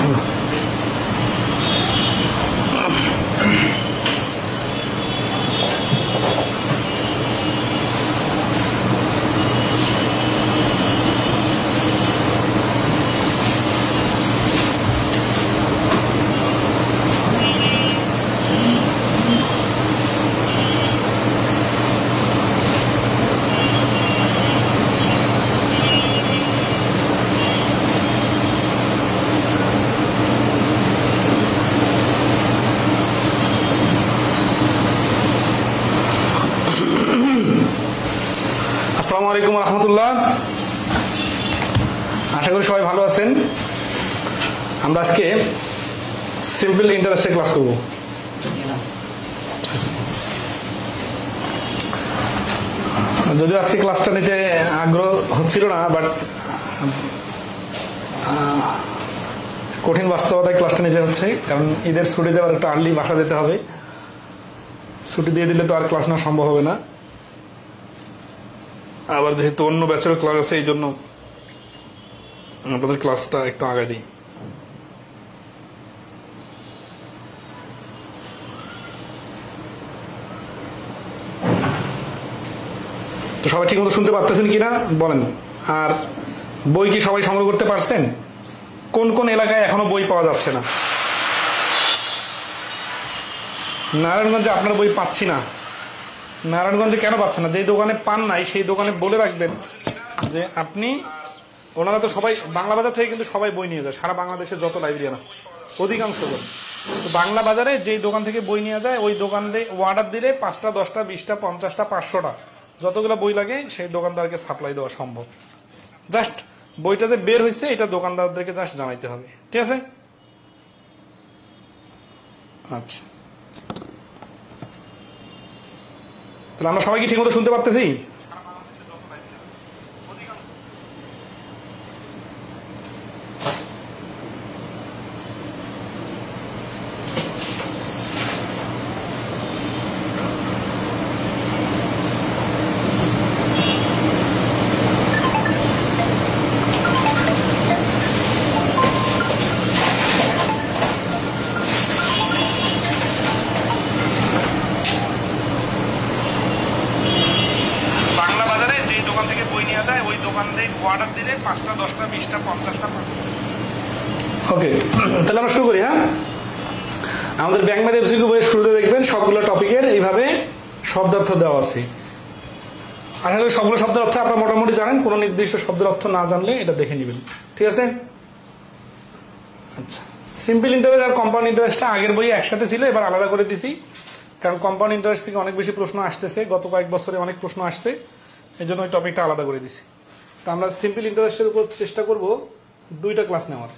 আসসালামু আলাইকুম রহমতুল্লাহ। আশা করি সবাই ভালো আছেন। আমরা আজকে সিম্পল ইন্টারেস্টের ক্লাস করব। যদিও আজকে ক্লাসটা নিতে আগ্রহ হচ্ছিল না, বাট কঠিন বাস্তবতায় ক্লাসটা নিতে হচ্ছে, কারণ ঈদের ছুটিতে আবার একটু আর্লি বাসা যেতে হবে। ছুটি দিয়ে দিলে তো আর ক্লাস নেওয়া সম্ভব হবে না। আবার যেহেতু অন্য ব্যাচের ক্লাস আছে, এই জন্য আপনাদের ক্লাসটা একটু আগায় দিই। তো সবাই ঠিক মতো শুনতে পারতেছেন কিনা বলেন। আর বই কি সবাই সংগ্রহ করতে পারছেন? কোন কোন এলাকায় এখনো বই পাওয়া যাচ্ছে না? নারায়ণগঞ্জে আপনার বই পাচ্ছি না। নারায়ণগঞ্জে কেন পাচ্ছে না? যে দোকানে পান নাই সেই দোকানে বলে রাখবেন যে আপনি, ওনারা তো সবাই বাংলা বাজার থেকে কিন্তু সবাই বই নিয়ে যায়, সারা বাংলাদেশের যত লাইব্রেরিয়ান আছে অধিকাংশ জন। তো বাংলা বাজারে যেই দোকান থেকে বই নিয়ে যায় ওই দোকানে অর্ডার দিলে 5টা 10টা 20টা 50টা 500টা যতগুলো বই লাগে সেই দোকানদারকে সাপ্লাই দেওয়া সম্ভব। জাস্ট বইটা যে বের হয়েছে এটা দোকানদারদেরকে জাস্ট জানাইতে হবে, ঠিক আছে? আচ্ছা, তাহলে আমরা সবাই কি ঠিক মতো শুনতে পারতেছি? ওকে, তাহলে আমরা শুরু করি। হ্যাঁ, আমাদের ব্যাংক ম্যাথ এমসিকিউ বইয়ের শুরুতে দেখবেন সবগুলো টপিকের এইভাবে শব্দার্থ দেওয়া আছে। আশা করি সবগুলো শব্দের অর্থ আপনারা মোটামুটি জানেন। কোনো নির্দিষ্ট শব্দের অর্থ না জানলে এটা দেখে নেবেন, ঠিক আছে? আচ্ছা, সিম্পল ইন্টারেস্ট আর কম্পাউন্ড ইন্টারেস্টটা আগের বই একসাথে ছিল, এবার আলাদা করে দিছি, কারণ কম্পাউন্ড ইন্টারেস্ট থেকে অনেক বেশি প্রশ্ন আসতেছে। গত কয়েক বছরে অনেক প্রশ্ন আসছে, এই জন্য ওই টপিকটা আলাদা করে দিছি। তো আমরা সিম্পল ইন্টারেস্টের উপর চেষ্টা করব 2টা ক্লাস নেওয়ার,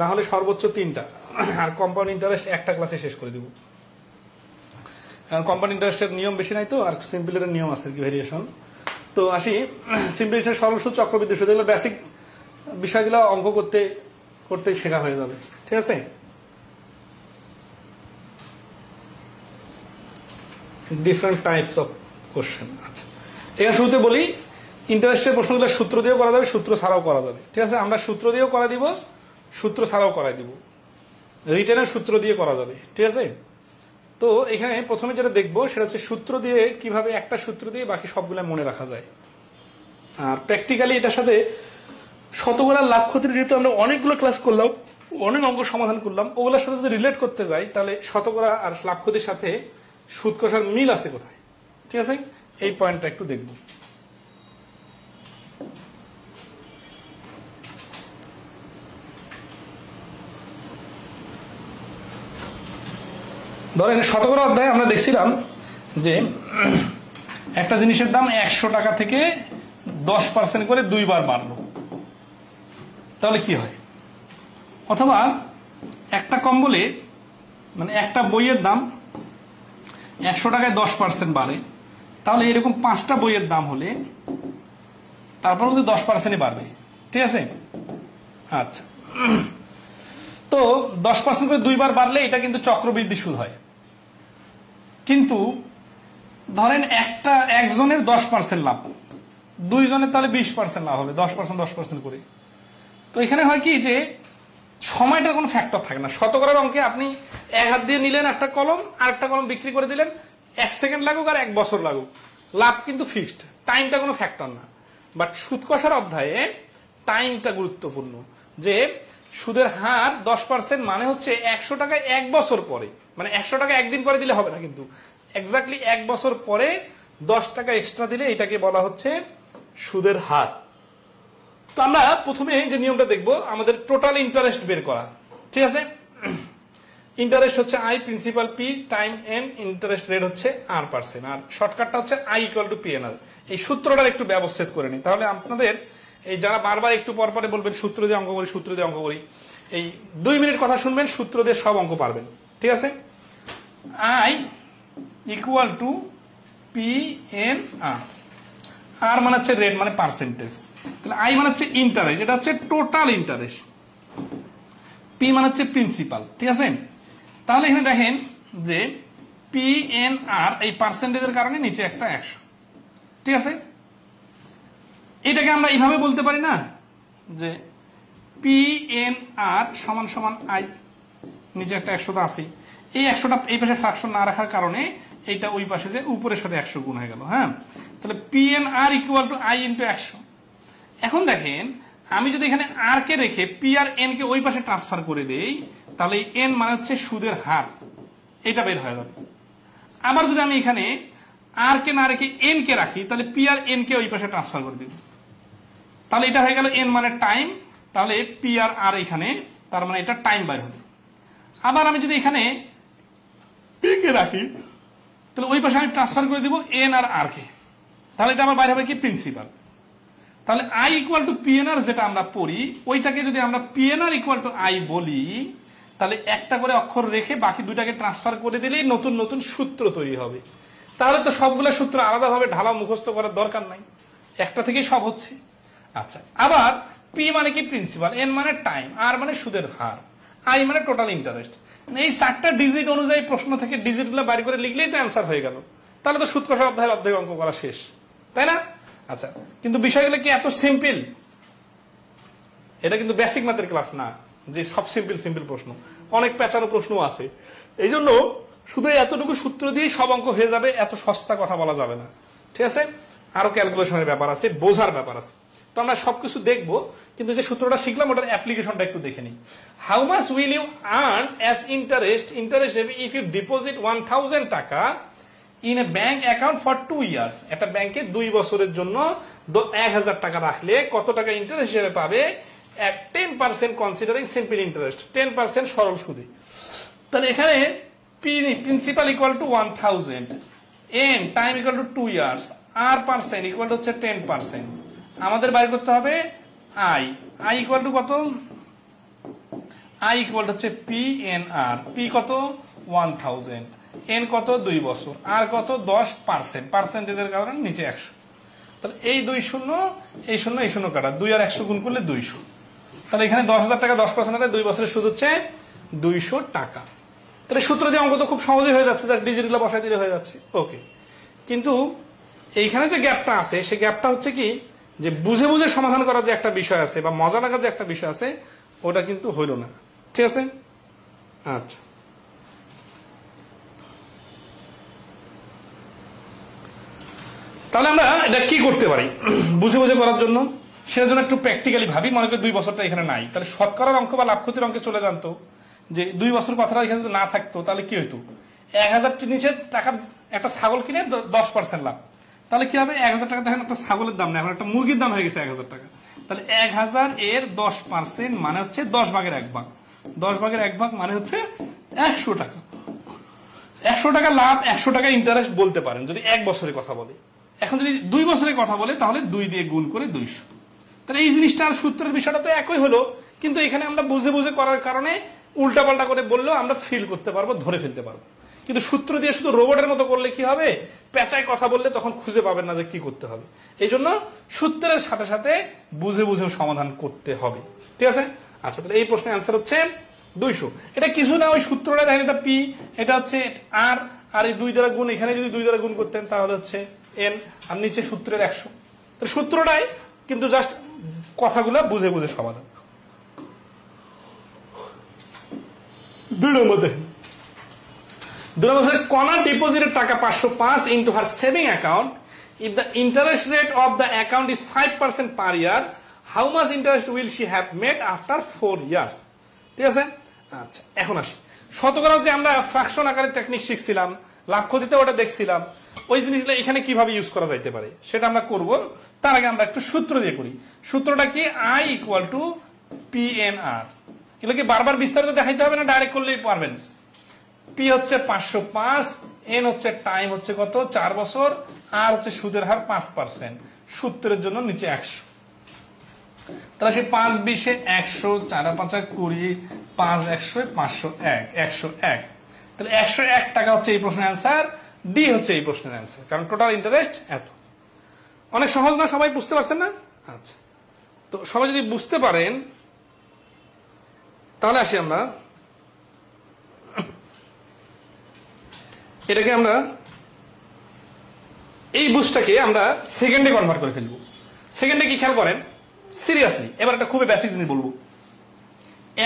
না হলে সর্বোচ্চ 3টা, আর কম্পাউন্ড ইন্টারেস্ট একটা ক্লাসে শেষ করে দিব। কারণ কম্পাউন্ড ইন্টারেস্টের নিয়ম বেশি নাই তো, আর সিম্পলের নিয়ম আছে কি ভেরিয়েশন। তো আসি, সিম্পল ইন্টারেস্ট সরল সুদ, চক্রবৃদ্ধি সুদ, এগুলো বেসিক বিষয়গুলো অঙ্ক করতে করতে শেখা হয়ে যাবে, ঠিক আছে? Different types of question. আচ্ছা, এখানে শুরুতে বলি, ইন্টারেস্টের প্রশ্নগুলো সূত্র দিয়েও করা যাবে, সূত্র ছাড়াও করা যাবে, ঠিক আছে? আমরা সূত্র দিয়েও করা দিব, সূত্র ছাড়াও করাই দিব, রিটেনের সূত্র দিয়ে করা যাবে, ঠিক আছে? তো এখানে প্রথমে যেটা দেখবো সেটা হচ্ছে সূত্র দিয়ে কিভাবে একটা সূত্র দিয়ে বাকি সবগুলো মনে রাখা যায়। আর প্র্যাকটিক্যালি এটার সাথে শতকরার লাভ ক্ষতির, যেহেতু আমরা অনেকগুলো ক্লাস করলাম, অনেক অঙ্ক সমাধান করলাম, ওগুলোর সাথে যদি রিলেট করতে যাই তাহলে শতকরা আর লাভ ক্ষতির সাথে সুদ কষার মিল আছে কোথায়, ঠিক আছে? এই পয়েন্টটা একটু দেখব। ধরেন শতকরা অধ্যায়ে আমরা দেখছিলাম যে একটা জিনিসের দাম 100 টাকা থেকে 10% করে 2 বার বাড়লো, তাহলে কি হয়? অথবা একটা কম্বলে, মানে একটা বইয়ের দাম 100 টাকায় 10% বাড়ে, তাহলে এরকম 5টা বইয়ের দাম হলে তারপর কিন্তু 10%ই বাড়বে, ঠিক আছে? আচ্ছা, তো 10% করে 2 বার বাড়লে এটা কিন্তু চক্রবৃদ্ধি সুদ হয়। কিন্তু ধরেন একজনের 10% লাভ, 2 জনের তাহলে 20% লাভ হবে, 10% 10% করে। তো এখানে হয় কি যে সময়টার কোনো ফ্যাক্টর থাকে না। শতকরার অঙ্কে আপনি এক হাত দিয়ে নিলেন একটা কলম, আর একটা কলম বিক্রি করে দিলেন, 1 সেকেন্ড লাগুক আর 1 বছর লাগুক, লাভ কিন্তু ফিক্সড, টাইমটা কোনো ফ্যাক্টর না। বাট সুদ কষার অধ্যায়ে টাইমটা গুরুত্বপূর্ণ, যে সুদের হার 10% মানে হচ্ছে 100 টাকা 1 বছর পরে, মানে 100 টাকা একদিন পরে দিলে হবে না, কিন্তু এক্স্যাক্টলি 1 বছর পরে 10 টাকা এক্সট্রা দিলে এটাকে বলা হচ্ছে সুদের হার। তো আমরা প্রথমে যে নিয়মটা দেখব, আমাদের টোটাল ইন্টারেস্ট বের করা, ঠিক আছে? ইন্টারেস্ট হচ্ছে I, principal P, time N, interest rate হচ্ছে R%, আর শর্টকাটটা হচ্ছে I = PNR। এই সূত্রটার একটু ব্যবচ্ছেদ করে নিই, তাহলে আপনাদের এই যারা বারবার একটু পর পরে বলবেন সূত্র দিয়ে অঙ্ক করি, সূত্র দিয়ে অঙ্ক করি, এই 2 মিনিট কথা শুনবেন, সূত্র দিয়ে সব অঙ্ক পারবেন, ঠিক আছে? I = PNR, আর মানে হচ্ছে রেট, মানে পার্সেন্টেজ, তাহলে I মানে হচ্ছে ইন্টারেস্ট, এটা হচ্ছে টোটাল ইন্টারেস্ট, P মানে হচ্ছে প্রিন্সিপাল, ঠিক আছে? তাহলে এখানে দেখেন যে PNR এই পার্সেন্টেজের কারণে নিচে একটা 100, ঠিক আছে? এটাকে আমরা এইভাবে বলতে পারি না যে PNR = I, নিচে একটা 100 আছে, এই 100টা এই পাশে ফ্র্যাকশন না রাখার কারণে এইটা ওই পাশে যে উপরের সাথে 100 গুণ হয়ে গেল। হ্যাঁ, তাহলে PNR = I × 100। এখন দেখেন আমি যদি এখানে আর কে রেখে পি আর এন কে ওই পাশে ট্রান্সফার করে দেই, তাহলে এন মানে হচ্ছে সুদের হার, এটা বের হয়ে যাবে। আবার যদি আমি এখানে আর কে না রেখে এন কে রাখি, তাহলে পি আর এন কে ওই পাশে ট্রান্সফার করে দিব, তাহলে এটা হয়ে গেল এন মানে টাইম, তাহলে পি আর আর এখানে, তার মানে এটা টাইম বের হবে। আবার আমি যদি এখানে পি কে রাখি, তাহলে ওই পাশে আমি ট্রান্সফার করে দিব এন আর আর কে, তাহলে এটা আমার বাইরে হবে কি প্রিন্সিপাল। তাহলে I = PNR যেটা আমরা পড়ি, ওইটাকে যদি আমরা PNR = I বলি, তাহলে একটা করে অক্ষর রেখে বাকি দুইটাকে ট্রান্সফার করে দিলেই নতুন নতুন সূত্র তৈরি হবে। তাহলে তো সবগুলো সূত্র আলাদাভাবে ঢালা মুখস্থ করার দরকার নাই, একটা থেকেই সব হচ্ছে। আচ্ছা, আবার P মানে কি প্রিন্সিপাল, N মানে টাইম, R মানে সুদের হার, I মানে টোটাল ইন্টারেস্ট। এই 4টা ডিজিট অনুযায়ী প্রশ্ন থেকে ডিজিটগুলো বাইর করে লিখলেই তো অ্যান্সার হয়ে গেল, তাহলে তো সুদ কষার অধ্যায়ের অর্ধেক অঙ্ক করা শেষ, তাই না? আচ্ছা, কিন্তু বিষয়গুলো কি এত সিম্পল? এটা কিন্তু বেসিক ম্যাথের ক্লাস না যে সব সিম্পল প্রশ্ন, অনেক পেঁচানো প্রশ্ন আছে। এই জন্য শুধু এতটুকু সূত্র দিয়ে সব অঙ্ক হয়ে যাবে, এত সস্তা কথা বলা যাবে না, ঠিক আছে? আরো ক্যালকুলেশনের ব্যাপার আছে, বোঝার ব্যাপার আছে। তো আমরা সবকিছু দেখবো, কিন্তু যে সূত্রটা শিখলাম ওটার অ্যাপ্লিকেশনটা একটু দেখে নিই। How much will you earn as interest if you deposit 1000 টাকা in a bank account for 2 years? একটা ব্যাংকে 2 বছরের জন্য 1000 টাকা রাখলে কত টাকা ইন্টারেস্ট হিসেবে পাবে? 10% কনসিডারিং সিম্পল ইন্টারেস্ট, 10% সরল সুদে। তাহলে এখানে প্রিন্সিপাল = 1000, এন টাইম = 2 ইয়ার্স, আর পার্সেন্ট = হচ্ছে 10%। আমাদের বাইর করতে হবে I = কত? I = হচ্ছে PNR, P কত? 1000, এন কত? 2 বছর, আর কত? 10%, পার্সেন্টেজের কারণে নিচে 100। তাহলে এই 2 শূন্য, এই শূন্য, এই শূন্য কাটা, 2 আর 100 গুণ করলে 200। তাহলে এখানে 10,000 টাকা 10% 2 বছরের সুদ হচ্ছে 200 টাকা। তাহলে সূত্র দিয়ে অঙ্ক তো খুব সহজেই হয়ে যাচ্ছে, জাস্ট ডিজিটগুলো বসাই দিলে হয়ে যাচ্ছে, ওকে। কিন্তু এইখানে যে গ্যাপটা আছে, সেই গ্যাপটা হচ্ছে কি, যে বুঝে বুঝে সমাধান করার যে একটা বিষয় আছে বা মজা লাগার যে একটা বিষয় আছে, ওটা কিন্তু হইল না, ঠিক আছে? আচ্ছা, তাহলে আমরা এটা কি করতে পারি বুঝে বুঝে করার জন্য? সেটার জন্য একটু প্র্যাকটিক্যালি ভাবি। মনে করি 2 বছরটা এখানে নাই, তাহলে শতকরার অঙ্ক বা লাভ ক্ষতির অঙ্কে চলে জানতো যে 2 বছর কথাটা এখানে যদি না থাকতো, তাহলে কি হইতো? 1000 নিচে টাকার একটা ছাগল কিনে 10% লাভ, তাহলে কি হবে? 1000 টাকা দেখেন একটা ছাগলের দাম না, এখন একটা মুরগির দাম হয়ে গেছে 1000 টাকা। তাহলে 1000 এর 10% মানে হচ্ছে 10 ভাগের 1 ভাগ, 10 ভাগের 1 ভাগ মানে হচ্ছে 100 টাকা। 100 টাকা লাভ, 100 টাকা ইন্টারেস্ট বলতে পারেন যদি 1 বছরের কথা বলে। এখন যদি 2 বছরের কথা বলে, তাহলে 2 দিয়ে গুণ করে 200। তাহলে এই জিনিসটা আর সূত্রের বিষয়টা তো একই হলো, কিন্তু এখানে আমরা বুঝে বুঝে করার কারণে উল্টাপাল্টা করে বললেও আমরা ফিল করতে পারবো, ধরে ফেলতে পারবো। কিন্তু সূত্র দিয়ে শুধু রোবটের মতো করলে কি হবে? পেঁচায় কথা বললে তখন খুঁজে পাবেন না যে কি করতে হবে। এই জন্য সূত্রের সাথে সাথে বুঝে বুঝে সমাধান করতে হবে, ঠিক আছে? আচ্ছা, তাহলে এই প্রশ্নের অ্যান্সার হচ্ছে 200। এটা কিছু না, ওই সূত্রটা দেখেন, এটা পি, এটা হচ্ছে আর, আর এই 2 দ্বারা গুণ, এখানে যদি 2 দ্বারা গুণ করতেন তাহলে হচ্ছে এন, আর নিচে সূত্রের 100। তো সূত্রটাই, কিন্তু জাস্ট কথাগুলো বুঝে বুঝে সমাধান। 2 নম্বর দেখেন, 2 নম্বর কণা ডিপোজিটের টাকা 505 into her saving account. If the interest rate of the account is 5% per year, how much interest will she have made after 4 years? ঠিক আছে। আচ্ছা, এখন আসি শতকরা যে আমরা ফ্র্যাকশন আকারে টেকনিক শিখছিলাম, লাভ ক্ষতিতে ওটা দেখছিলাম, ওই জিনিসগুলো এখানে কিভাবে ইউজ করা যাইতে পারে সেটা আমরা করব। তার আগে আমরা একটু সূত্র দিয়ে করি। সূত্রটা কি? I equal to PNR। এগুলো কি বারবার বিস্তারিত দেখাইতে হবে না, ডাইরেক্ট করলেই পারবেন। পি হচ্ছে 505, এন হচ্ছে টাইম হচ্ছে কত 4 বছর, আর হচ্ছে সুদের হার 5%। সূত্রের জন্য নিচে 100, তাহলে সে 5 20 100, 4 5 20, 5 100 501, 101। তাহলে 101 টাকা হচ্ছে এই প্রশ্নের অ্যান্সার। ডি হচ্ছে এই প্রশ্নের অ্যান্সার, কারণ টোটাল ইন্টারেস্ট এত। অনেক সহজ না? সবাই বুঝতে পারছেন না? আচ্ছা, তো সবাই যদি বুঝতে পারেন তাহলে আসি আমরা এটাকে, আমরা এই বুঝটাকে আমরা সেকেন্ডে কনভার্ট করে ফেলবো। সেকেন্ডে কি খেয়াল করেন সিরিয়াসলি, এবার একটা খুবই বেসিক জিনিস বলবো।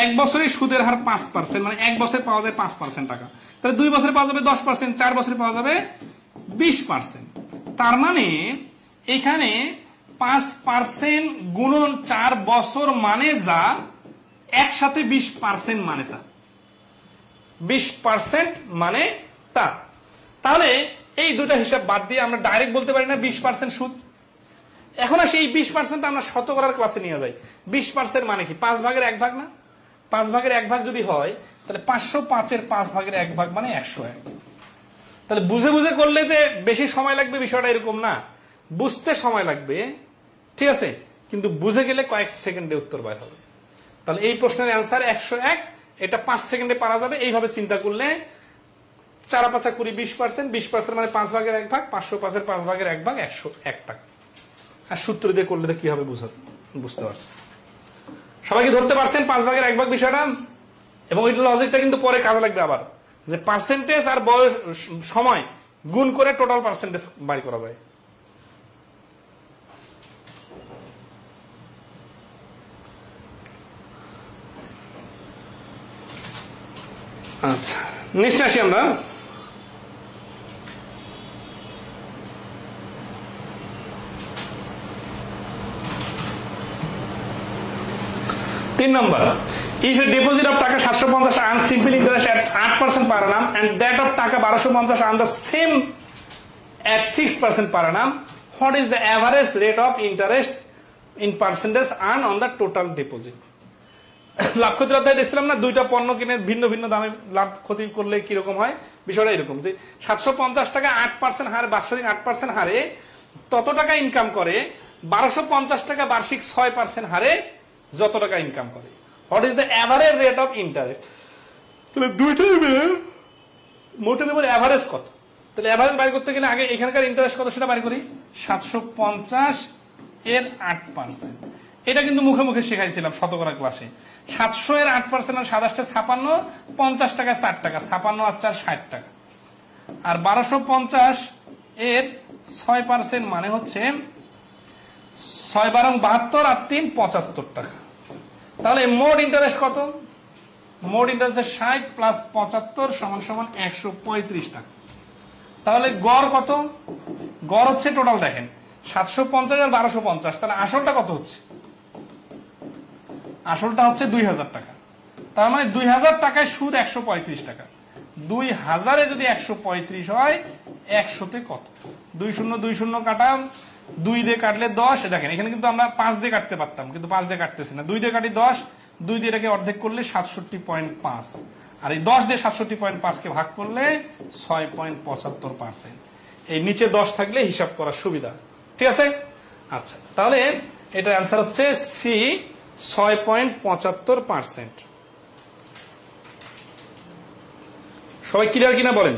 1 বছরে সুদের হার 5%, মানে 1 বছরে পাওয়া যায় 5% টাকা। তাহলে 2 বছরে পাওয়া যাবে 10%, 4 বছরে পাওয়া যাবে 20%। তার মানে এখানে 5% গুণন 4 বছর মানে যা, একসাথে 20% মানে তা, 20% মানে তা। তাহলে এই দুটা হিসাব বাদ দিয়ে আমরা ডাইরেক্ট বলতে পারি না 20% সুদ। এখন আসে এই 20% আমরা শতকরার ক্লাসে নিয়ে যাই। 20% মানে কি? 5 ভাগের 1 ভাগ না? 5 ভাগের 1 ভাগ যদি হয় তাহলে 505 এর 5 ভাগের 1 ভাগ মানে 101। তাহলে বুঝে বুঝে করলে যে বেশি সময় লাগবে বিষয়টা এরকম না, বুঝতে সময় লাগবে, ঠিক আছে, কিন্তু বুঝে গেলে কয়েক সেকেন্ডে উত্তর বের হবে। তাহলে এই প্রশ্নের অ্যান্সার 101, এটা 5 সেকেন্ডে পারা যাবে। এইভাবে চিন্তা করলে 4 5 20, 20%, 20% মানে 5 ভাগের 1 ভাগ, 505 এর 5 ভাগের 1 ভাগ 101 টাকা। আর সূত্র দিয়ে করলে কি হবে বুঝতে পারছেন? সবাইকে ধরতে পারছেন 5 ভাগের 1 ভাগ বিষয়টা? এবং ওই লজিকটা কিন্তু পরে কাজে লাগবে আবার, যে পার্সেন্টেজ আর বয়স সময় গুণ করে টোটাল পার্সেন্টেজ বাই করা যায়। আচ্ছা, নেক্সট আসি আমরা। তিন নম্বর, if a deposit of টাকা 750 earns simple interest at 8% per annum and that of টাকা 1250 earn the same at 6% per annum, what is the average rate of interest in percentage earned on the total deposit? লাভ ক্ষতির অধ্যায় দেখছিলাম না, দুইটা পণ্য কিনে ভিন্ন ভিন্ন দামে লাভ ক্ষতি করলে কিরকম হয়। বিষয়টা এরকম যে 750 টাকা 8% হারে, বার্ষিক 8% হারে তত টাকা ইনকাম করে, 1250 টাকা বার্ষিক 6% হারে যত টাকা ইনকাম করে। What is the average rate of interest? তাহলে দুইটাই মোটের উপর এভারেজ কত? তাহলে এভারেজ বাইর করতে গেলে আগে এখানকার ইন্টারেস্ট কত সেটা বাইর করি। 750 এর 8%, এটা কিন্তু মুখে মুখে শেখাইছিলাম শতকরা ক্লাসে। 700 এর 8% আর 27 56, 50 টাকা 4 টাকা, 56 আর 4 60 টাকা। আর 1250 এর 6% মানে হচ্ছে 6 12 72 আর 3 75 টাকা। তাহলে মোট ইন্টারেস্ট কত? মোট ইন্টারেস্ট 60 প্লাস 75 সমান সমান 135 টাকা। তাহলে গড় কত? গড় হচ্ছে টোটাল দেখেন 750 আর 1250, তাহলে আসলটা কত হচ্ছে? আসলটা হচ্ছে 2000 টাকা। তার মানে 2000 টাকায় সুদ 135 টাকা। 2000-এ যদি 135 হয়, 100-তে কত? 2 0 2 0 কাটা, 2 দিয়ে কাটলে 10। দেখেন এখানে কিন্তু আমরা 5 দিয়ে কাটতে পারতাম, কিন্তু 5 দিয়ে কাটতেছি না। 2 দিয়ে কাটি 10, 2 দিয়ে এটাকে অর্ধেক করলে 67.5, আর এই 10 দিয়ে 67.5 কে ভাগ করলে 6.75%। এই নিচে 10 থাকলে হিসাব করার সুবিধা, ঠিক আছে? আচ্ছা, তাহলে এটার অ্যান্সার হচ্ছে সি, 6.75%। সবাই ক্লিয়ার কিনা বলেন?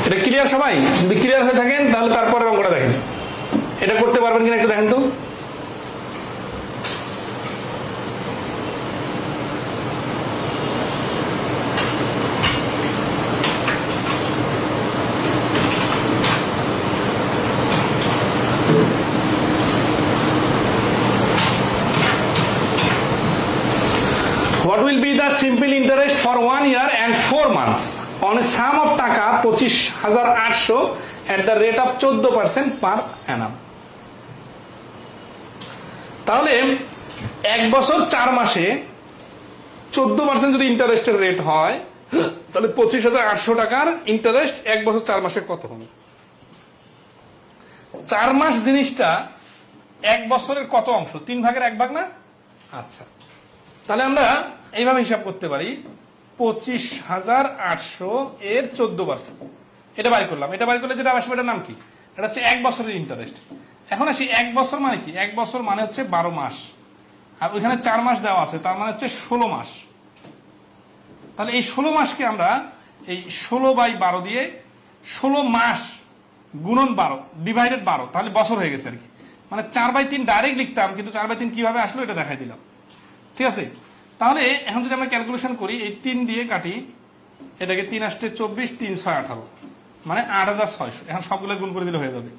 এটা ক্লিয়ার সবাই? যদি ক্লিয়ার হয়ে থাকেন তাহলে তারপরে অঙ্কটা দেখেন, এটা করতে পারবেন কিনা একটু দেখেন তো। What will be the simple interest for 1 year and 4 months on a sum of টাকা 25,800 at the rate of 14% per annum? তাহলে 1 বছর 4 মাসে 14% যদি ইন্টারেস্টের রেট হয় তাহলে 25,800 টাকার ইন্টারেস্ট 1 বছর 4 মাসে কত হবে? 4 মাস জিনিসটা 1 বছরের কত অংশ? 3 ভাগের 1 ভাগ না? আচ্ছা, তাহলে আমরা এইভাবে হিসাব করতে পারি 25,800 এর 14%। এটা বাইর করলাম। এটা বাইর করলে যেটা আসবে এটার নাম কি? এটা হচ্ছে 1 বছরের ইন্টারেস্ট। এখন আসি 1 বছর মানে কি? 1 বছর মানে হচ্ছে 12 মাস, আর ওইখানে 4 মাস দেওয়া আছে, তার মানে হচ্ছে 16 মাস। তাহলে এই 16 মাসকে আমরা এই 16/12 দিয়ে 16 মাস গুণন 12 ডিভাইডেড 12, তাহলে বছর হয়ে গেছে আর কি। মানে 4/3 ডাইরেক্ট লিখতাম, কিন্তু 4/3 কিভাবে আসলো এটা দেখাই দিলাম। ঠিক আছে, তাহলে এখন যদি আমরা ক্যালকুলেশন করি, এই 3 দিয়ে কাটি, এটাকে 3 আসতে 24, 3 6 18, মানে 8,600। এখন সবগুলো গুণ করে দিলে হয়ে যাবে।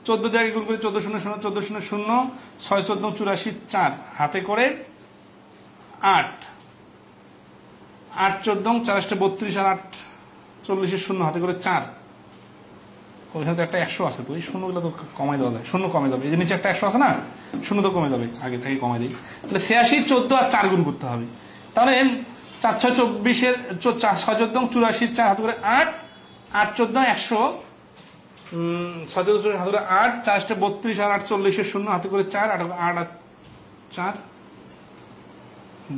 14 দিয়ে আগে গুণ করি, 14 0 0 14 0 0 6 14 84 4 হাতে করে 8 8 14 4 আসতে 32 আর 8 40 0 হাতে করে 4। ওইখানে তো একটা 100 আছে, তো এই শূন্যগুলো তো কমাই দেওয়া যায়, শূন্য কমে যাবে। এই যে নিচে একটা 100 আছে না, শূন্য তো কমে যাবে, আগে থেকে কমাই দিই। তাহলে 86 14 আর 4 গুণ করতে হবে। তাহলে 4 6 24 এর 6 14 84 4 হাতে করে 8 8 14 100 6 14 হাতে করে 8 4 আসতে 32 আর 8 40 0 হাতে করে 4 8 8 4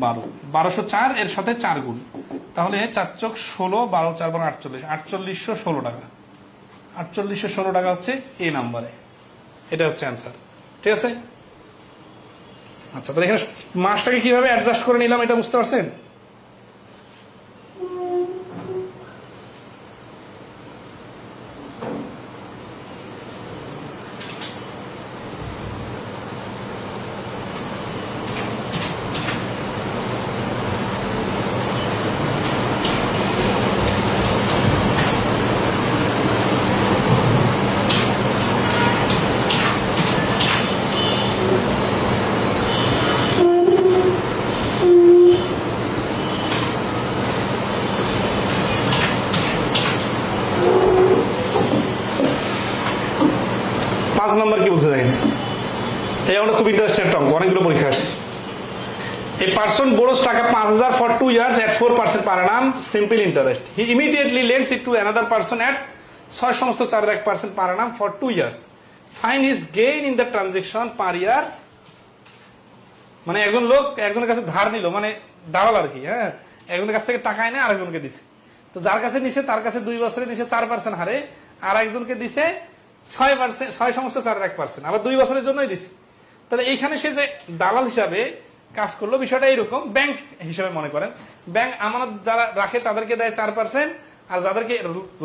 12 1204 এর সাথে 4 গুণ, তাহলে 4 চোখ 16 12 4 12 48 4816 টাকা। 4816 টাকা হচ্ছে এই নাম্বারে। এটা হচ্ছে অ্যান্সার। ঠিক আছে, আচ্ছা, তাহলে এখানে মাসটাকে কিভাবে অ্যাডজাস্ট করে নিলাম এটা বুঝতে পারছেন? নম্বর কি বলছে দেখেন, এই আমরা খুব ইন্টারেস্টেড টঙ্ক, অনেকগুলো পরীক্ষা আসছে। A person borrows টাকা 5,000 for 2 years at 4% per annum simple interest. He immediately lends it to another person at 6 সমস্ত 4% per annum for 2 years. Find his gain in the transaction per year. মানে একজন লোক একজনের কাছে ধার নিল, মানে দালাল আর কি, হ্যাঁ, একজনের কাছ থেকে টাকা এনে আরেকজনকে দিছে। তো যার কাছে নিছে তার কাছে 2 বছরে দিছে 4% হারে, আর একজনকে দিছে 6%, 6 সমস্ত 4%, আবার 2 বছরের জন্যই দিছে। তাহলে এইখানে সে যে দালাল হিসাবে কাজ করলো, বিষয়টা এইরকম। ব্যাংক হিসাবে মনে করেন, ব্যাংক আমানত যারা রাখে তাদেরকে দেয় 4%, আর যাদেরকে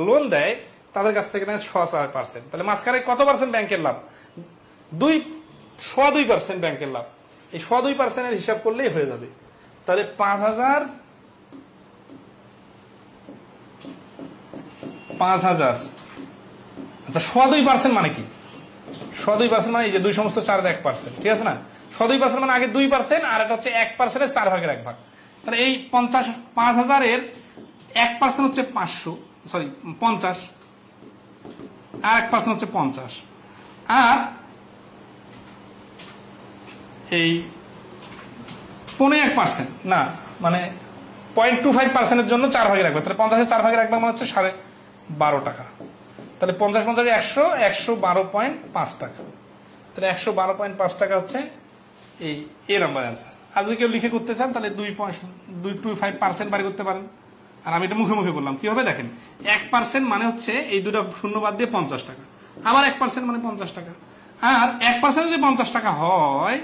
লোন দেয় তাদের কাছ থেকে নেয় 4%। তাহলে মাঝখানে কত পার্সেন্ট ব্যাংকের লাভ? 2.2% ব্যাংকের লাভ। এই 2.2% এর হিসাব করলেই হয়ে যাবে। তাহলে 5,000 আচ্ছা, 2.2% মানে কি? 2.2% মানে এই যে 2 সমস্ত 4%, ঠিক আছে না? 2.2% মানে আগে 2%, আর এটা হচ্ছে 1% এর 4 ভাগের 1 ভাগ। তাহলে এই 5,000 এর 1% হচ্ছে 50, আর 1% হচ্ছে 50, আর এই 0.1% না, মানে 0.25% এর জন্য 4 ভাগের 1 ভাগ। তাহলে 50 এর 4 ভাগের 1 ভাগ মানে হচ্ছে 12.5 টাকা। তাহলে 50 50 112.5 টাকা। তাহলে 112.5 টাকা হচ্ছে এই এ নাম্বার অ্যান্সার। আর যদি কেউ লিখে করতে চান তাহলে 2.25% বাড়ি করতে পারেন। আর আমি এটা মুখে মুখে করলাম, কি হবে দেখেন, 1% মানে হচ্ছে এই দুটো শূন্য বাদ দিয়ে 50 টাকা, আবার 1% মানে 50 টাকা, আর 1% যদি 50 টাকা হয়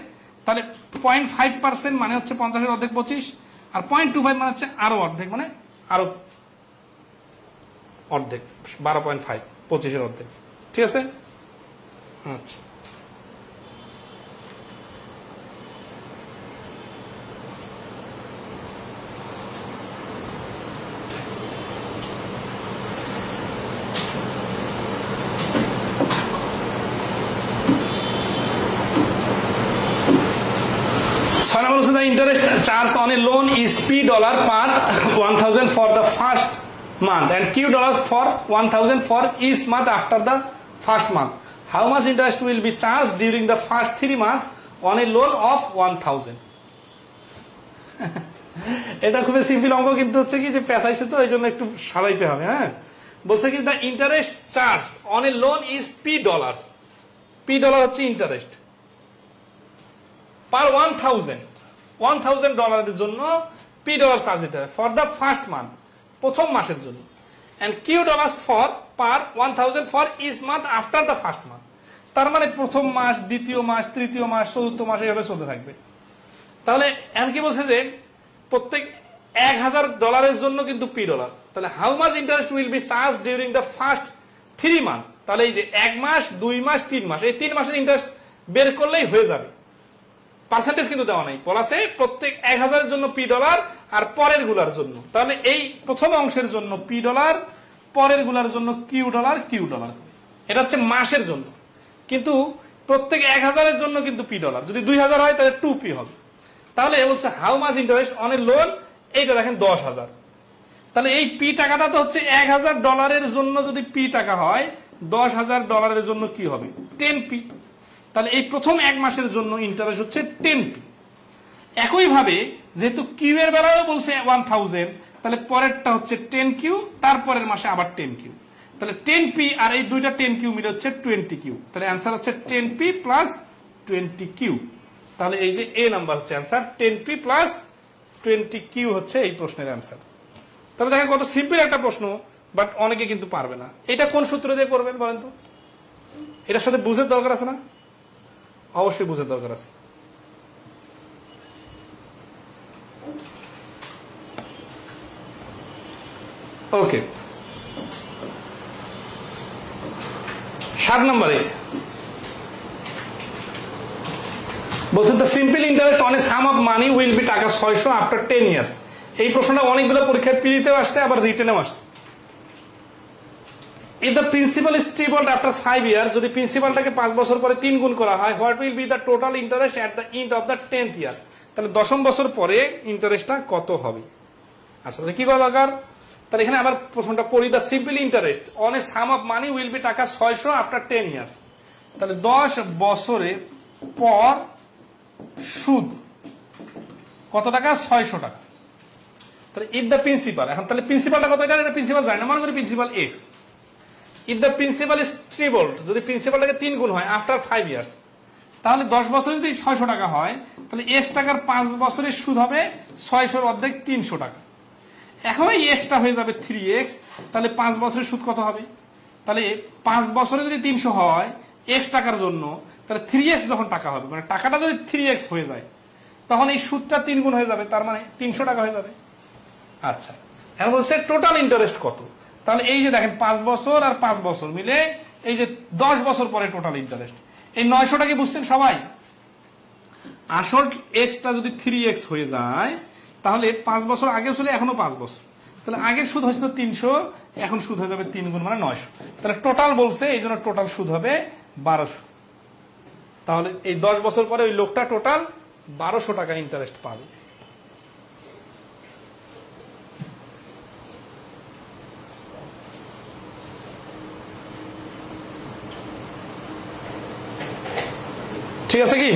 তাহলে 0.5% মানে হচ্ছে 50 এর অর্ধেক 25, আর 0.25 মানে হচ্ছে আরো অর্ধেক, মানে আরো অর্ধেক 12.5, 25 এর অর্ধেক। ঠিক আছে, আচ্ছা। 6 নম্বর হচ্ছে the interest charge on a loan is $P per 1000 for the first month and $Q for 1000 for each month after the first month. How much interest will be charged during the first 3 months on a loan of 1000? এটা খুবই simple অঙ্ক, কিন্তু হচ্ছে কি যে পেশাইছে তো এই জন্য একটু সাজাইতে হবে। হ্যাঁ, বলছে কি the interest charge on a loan is $P হচ্ছে ইন্টারেস্ট per 1000 ডলারের জন্য $P চার্জ দিতে হবে ফর দ্য ফার্স্ট মান্থ, প্রথম মাসের জন্য, and $Q for per 1000 for each month after the first month। তার মানে প্রথম মাস, দ্বিতীয় মাস, তৃতীয় মাস, চতুর্থ মাস এইভাবে চলতে থাকবে। তাহলে এখন কি বলছে যে প্রত্যেক $1000 জন্য কিন্তু $P। তাহলে how much interest will be charge during the first 3 month. তাহলে এই যে 1 মাস, 2 মাস, 3 মাস, এই 3 মাসের ইন্টারেস্ট বের করলেই হয়ে যাবে। পার্সেন্টেজ কিন্তু দেওয়া নাই, বলা আছে প্রত্যেক 1000 জন্য $P আর পরের গুলার জন্য। তাহলে এই প্রথম অংশের জন্য $P, পরের গুলার জন্য Q। এটা হচ্ছে মাসের জন্য, কিন্তু প্রত্যেক 1000 জন্য কিন্তু $P। যদি 2000 হয় তাহলে 2P হবে। তাহলে বলছে how much interest on a loan, এইটা দেখেন 10,000। তাহলে এই P টাকাটা তো হচ্ছে $1000 জন্য যদি P টাকা হয়, $10,000 জন্য কি হবে 10P। তাহলে এই প্রথম 1 মাসের জন্য ইন্টারেস্ট হচ্ছে 10P। একইভাবে যেহেতু কিউ এর বেলায়ও বলছে 1000, তাহলে পরেরটা হচ্ছে 10Q, তারপরের মাসে আবার 10Q। তাহলে 10P আর এই দুইটা 10Q মিলে হচ্ছে 20Q। তাহলে অ্যান্সার হচ্ছে 10P প্লাস 20Q। তাহলে এই যে এ নাম্বার হচ্ছে অ্যান্সার, 10P প্লাস 20Q হচ্ছে এই প্রশ্নের অ্যান্সার। তাহলে দেখেন কত সিম্পল একটা প্রশ্ন, বাট অনেকে কিন্তু পারবে না। এটা কোন সূত্র দিয়ে করবেন বলেন তো? এটার সাথে বুঝের দরকার আছে না? অবশ্যই বুঝের দরকার আছে। ওকে, 7 নম্বরে বলছে the simple interest on a sum of money will be টাকা 600 after 10 years। এই প্রশ্নটা অনেকগুলো পরীক্ষায় পিরিতেও আসছে, আবার রিটেনেও আসছে। if the principal is tripled after 5 years, যদি প্রিন্সিপালটাকে 5 বছর পরে 3 গুণ করা হয়, what will be the total interest at the end of the 10th year? তাহলে 10ম বছর পরে ইন্টারেস্টটা কত হবে? আচ্ছা, তাহলে কি করা দরকার? তাহলে এখানে আবার প্রশ্নটা পড়ি, the simple interest on a sum of money will be টাকা 600 after 10 years। তাহলে 10 বছরের পর সুদ কত টাকা? 600 টাকা। তাহলে if the principal, এখন তাহলে প্রিন্সিপালটা কত? এটা প্রিন্সিপাল জানি না, মনে করি principal x। if the principal is tripled, যদি প্রিন্সিপালটাকে 3 গুণ হয় আফটার 5 ইয়ার্স, তাহলে 10 বছরে যদি 600 টাকা হয়, তাহলে x টাকার 5 বছরের সুদ হবে 600 অর্ধেক 300 টাকা। এখন এই এক্সটা হয়ে যাবে 3x। তাহলে 5 বছরের সুদ কত হবে? তাহলে 5 বছরে যদি 300 হয় x টাকার জন্য, তাহলে 3x যখন টাকা হবে, মানে টাকাটা যদি 3x হয়ে যায়, তখন এই সুদটা 3 গুণ হয়ে যাবে, তার মানে 300 টাকা হয়ে যাবে। আচ্ছা, এখন বলছে টোটাল ইন্টারেস্ট কত? তাহলে এই যে দেখেন 5 বছর আর 5 বছর মিলে এই যে 10 বছর পরে টোটাল ইন্টারেস্ট, এই 900 টাকা বুঝছেন সবাই? আসল এক্সটা যদি 3x হয়ে যায়, তাহলে 5 বছর আগে ছিল, এখনো 5 বছর, তাহলে আগের সুদ হয়েছিল 300, এখন সুদ হয়ে যাবে 3 গুণ মানে 900। তাহলে টোটাল বলছে, এই জন্য টোটাল সুদ হবে 1200। তাহলে এই 10 বছর পরে ওই লোকটা টোটাল 1200 টাকা ইন্টারেস্ট পাবে। ঠিক আছে কি?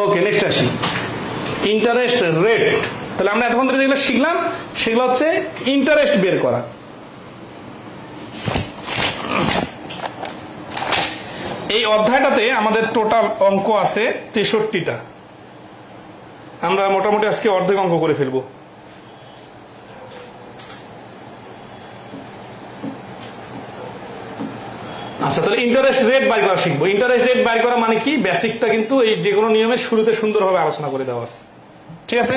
ওকে, নেক্সট আসি ইন্টারেস্ট রেট। তাহলে আমরা এতক্ষণ ধরে যেগুলো শিখলাম সেগুলো হচ্ছে ইন্টারেস্ট বের করা। এই অধ্যায়টাতে আমাদের টোটাল অঙ্ক আছে 63টা। আমরা মোটামুটি আজকে অর্ধেক অঙ্ক করে ফেলবো। আচ্ছা, তাহলে ইন্টারেস্ট রেট বাই করা শিখবো। ইন্টারেস্ট রেট বাই করা মানে কি? বেসিকটা কিন্তু এই যে কোনো নিয়মের শুরুতে সুন্দরভাবে আলোচনা করে দেওয়া আছে, ঠিক আছে?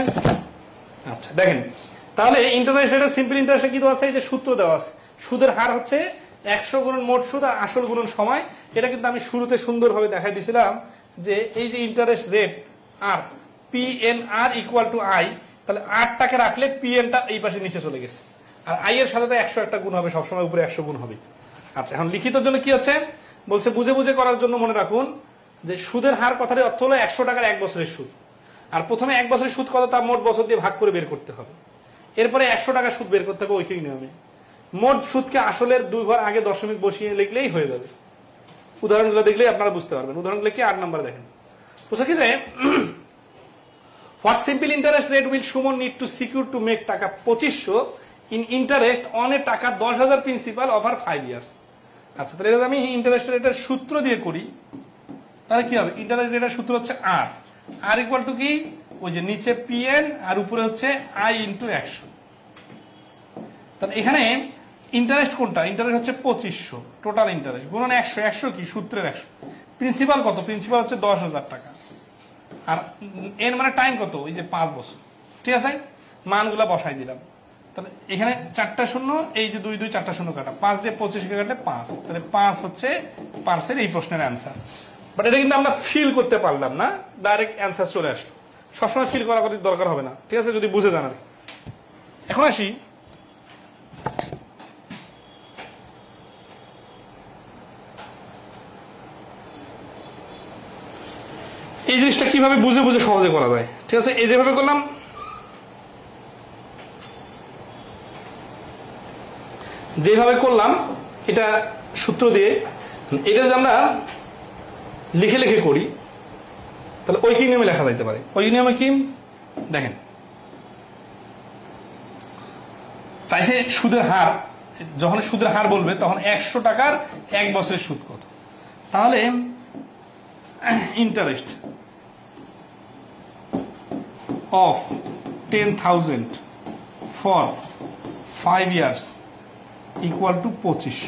আচ্ছা, দেখেন তাহলে ইন্টারেস্ট রেটের সিম্পল ইন্টারেস্টে কি দেওয়া আছে? এই যে সূত্র দেওয়া আছে, সুদের হার হচ্ছে 100 গুণন মোট সুদ আর আসল গুণন সময়। এটা কিন্তু আমি শুরুতে সুন্দরভাবে দেখাই দিয়েছিলাম যে এই যে ইন্টারেস্ট রেট আর PNR ইকুয়াল টু I, তাহলে আরটাকে রাখলে PNটা এই পাশে নিচে চলে গেছে, আর I এর সাথে তো 100 একটা গুণ হবে, সবসময় উপরে 100 গুণ হবে। আচ্ছা, এখন লিখিত জন্য কি হচ্ছে বলছে, বুঝে বুঝে করার জন্য মনে রাখুন যে সুদের হার কথার অর্থ হলো 100 টাকার 1 বছরের সুদ। আর প্রথমে 1 বছরের সুদ কত তা মোট বছর দিয়ে ভাগ করে বের করতে হবে। এরপরে 100 টাকা সুদ বের করতে হবে ঐকিক নিয়মে। মোট সুদকে আসলের 2 ঘর আগে দশমিক বসিয়ে লিখলেই হয়ে যাবে। উদাহরণগুলো দেখলেই আপনারা বুঝতে পারবেন। উদাহরণগুলো কি 8 নম্বরে দেখেন। বুঝা কি যে what simple interest rate will Suman need to secure to make টাকা 2500 in interest on a টাকা 10,000 প্রিন্সিপাল ওভার 5 years। আচ্ছা, তাহলে এটা আমি ইন্টারেস্ট রেটের সূত্র দিয়ে করি, তাহলে কি হবে? ইন্টারেস্ট রেটের সূত্র হচ্ছে আর ইকুয়াল টু কি, ওই যে নিচে পিএন আর উপরে হচ্ছে আই ইন্টু 100। তাহলে এখানে ইন্টারেস্ট কোনটা? ইন্টারেস্ট হচ্ছে 2500 টোটাল ইন্টারেস্ট গুণন 100। 100 কি সূত্রের 100। প্রিন্সিপাল কত? প্রিন্সিপাল হচ্ছে 10,000 টাকা। আর এর মানে টাইম কত? ওই যে 5 বছর। ঠিক আছে, মানগুলা বসাই দিলাম। তাহলে এখানে 4টা শূন্য, এই যে 2 2 4টা শূন্য কাটা, 5 দিয়ে 25 কাটলে 5, তাহলে 5 হচ্ছে পার্সের এই প্রশ্নের অ্যান্সার। বাট এটা কিন্তু আমরা ফিল করতে পারলাম না, ডাইরেক্ট অ্যান্সার চলে আসলো। সবসময় ফিল করা দরকার হবে না, ঠিক আছে, যদি বুঝে জানার। এখন আসি এই জিনিসটা কিভাবে বুঝে বুঝে সহজে করা যায়। ঠিক আছে, এই যেভাবে করলাম, যেভাবে করলাম এটা সূত্র দিয়ে, এটা যদি আমরা লিখে লিখে করি তাহলে ঐকিক নিয়মে লেখা যাইতে পারে। ঐকিক নিয়মে কি দেখেন, চাইছে সুদের হার, যখন সুদের হার বলবে তখন 100 টাকার 1 বছরের সুদ কত। তাহলে interest of 10,000 for 5 years equal to 25।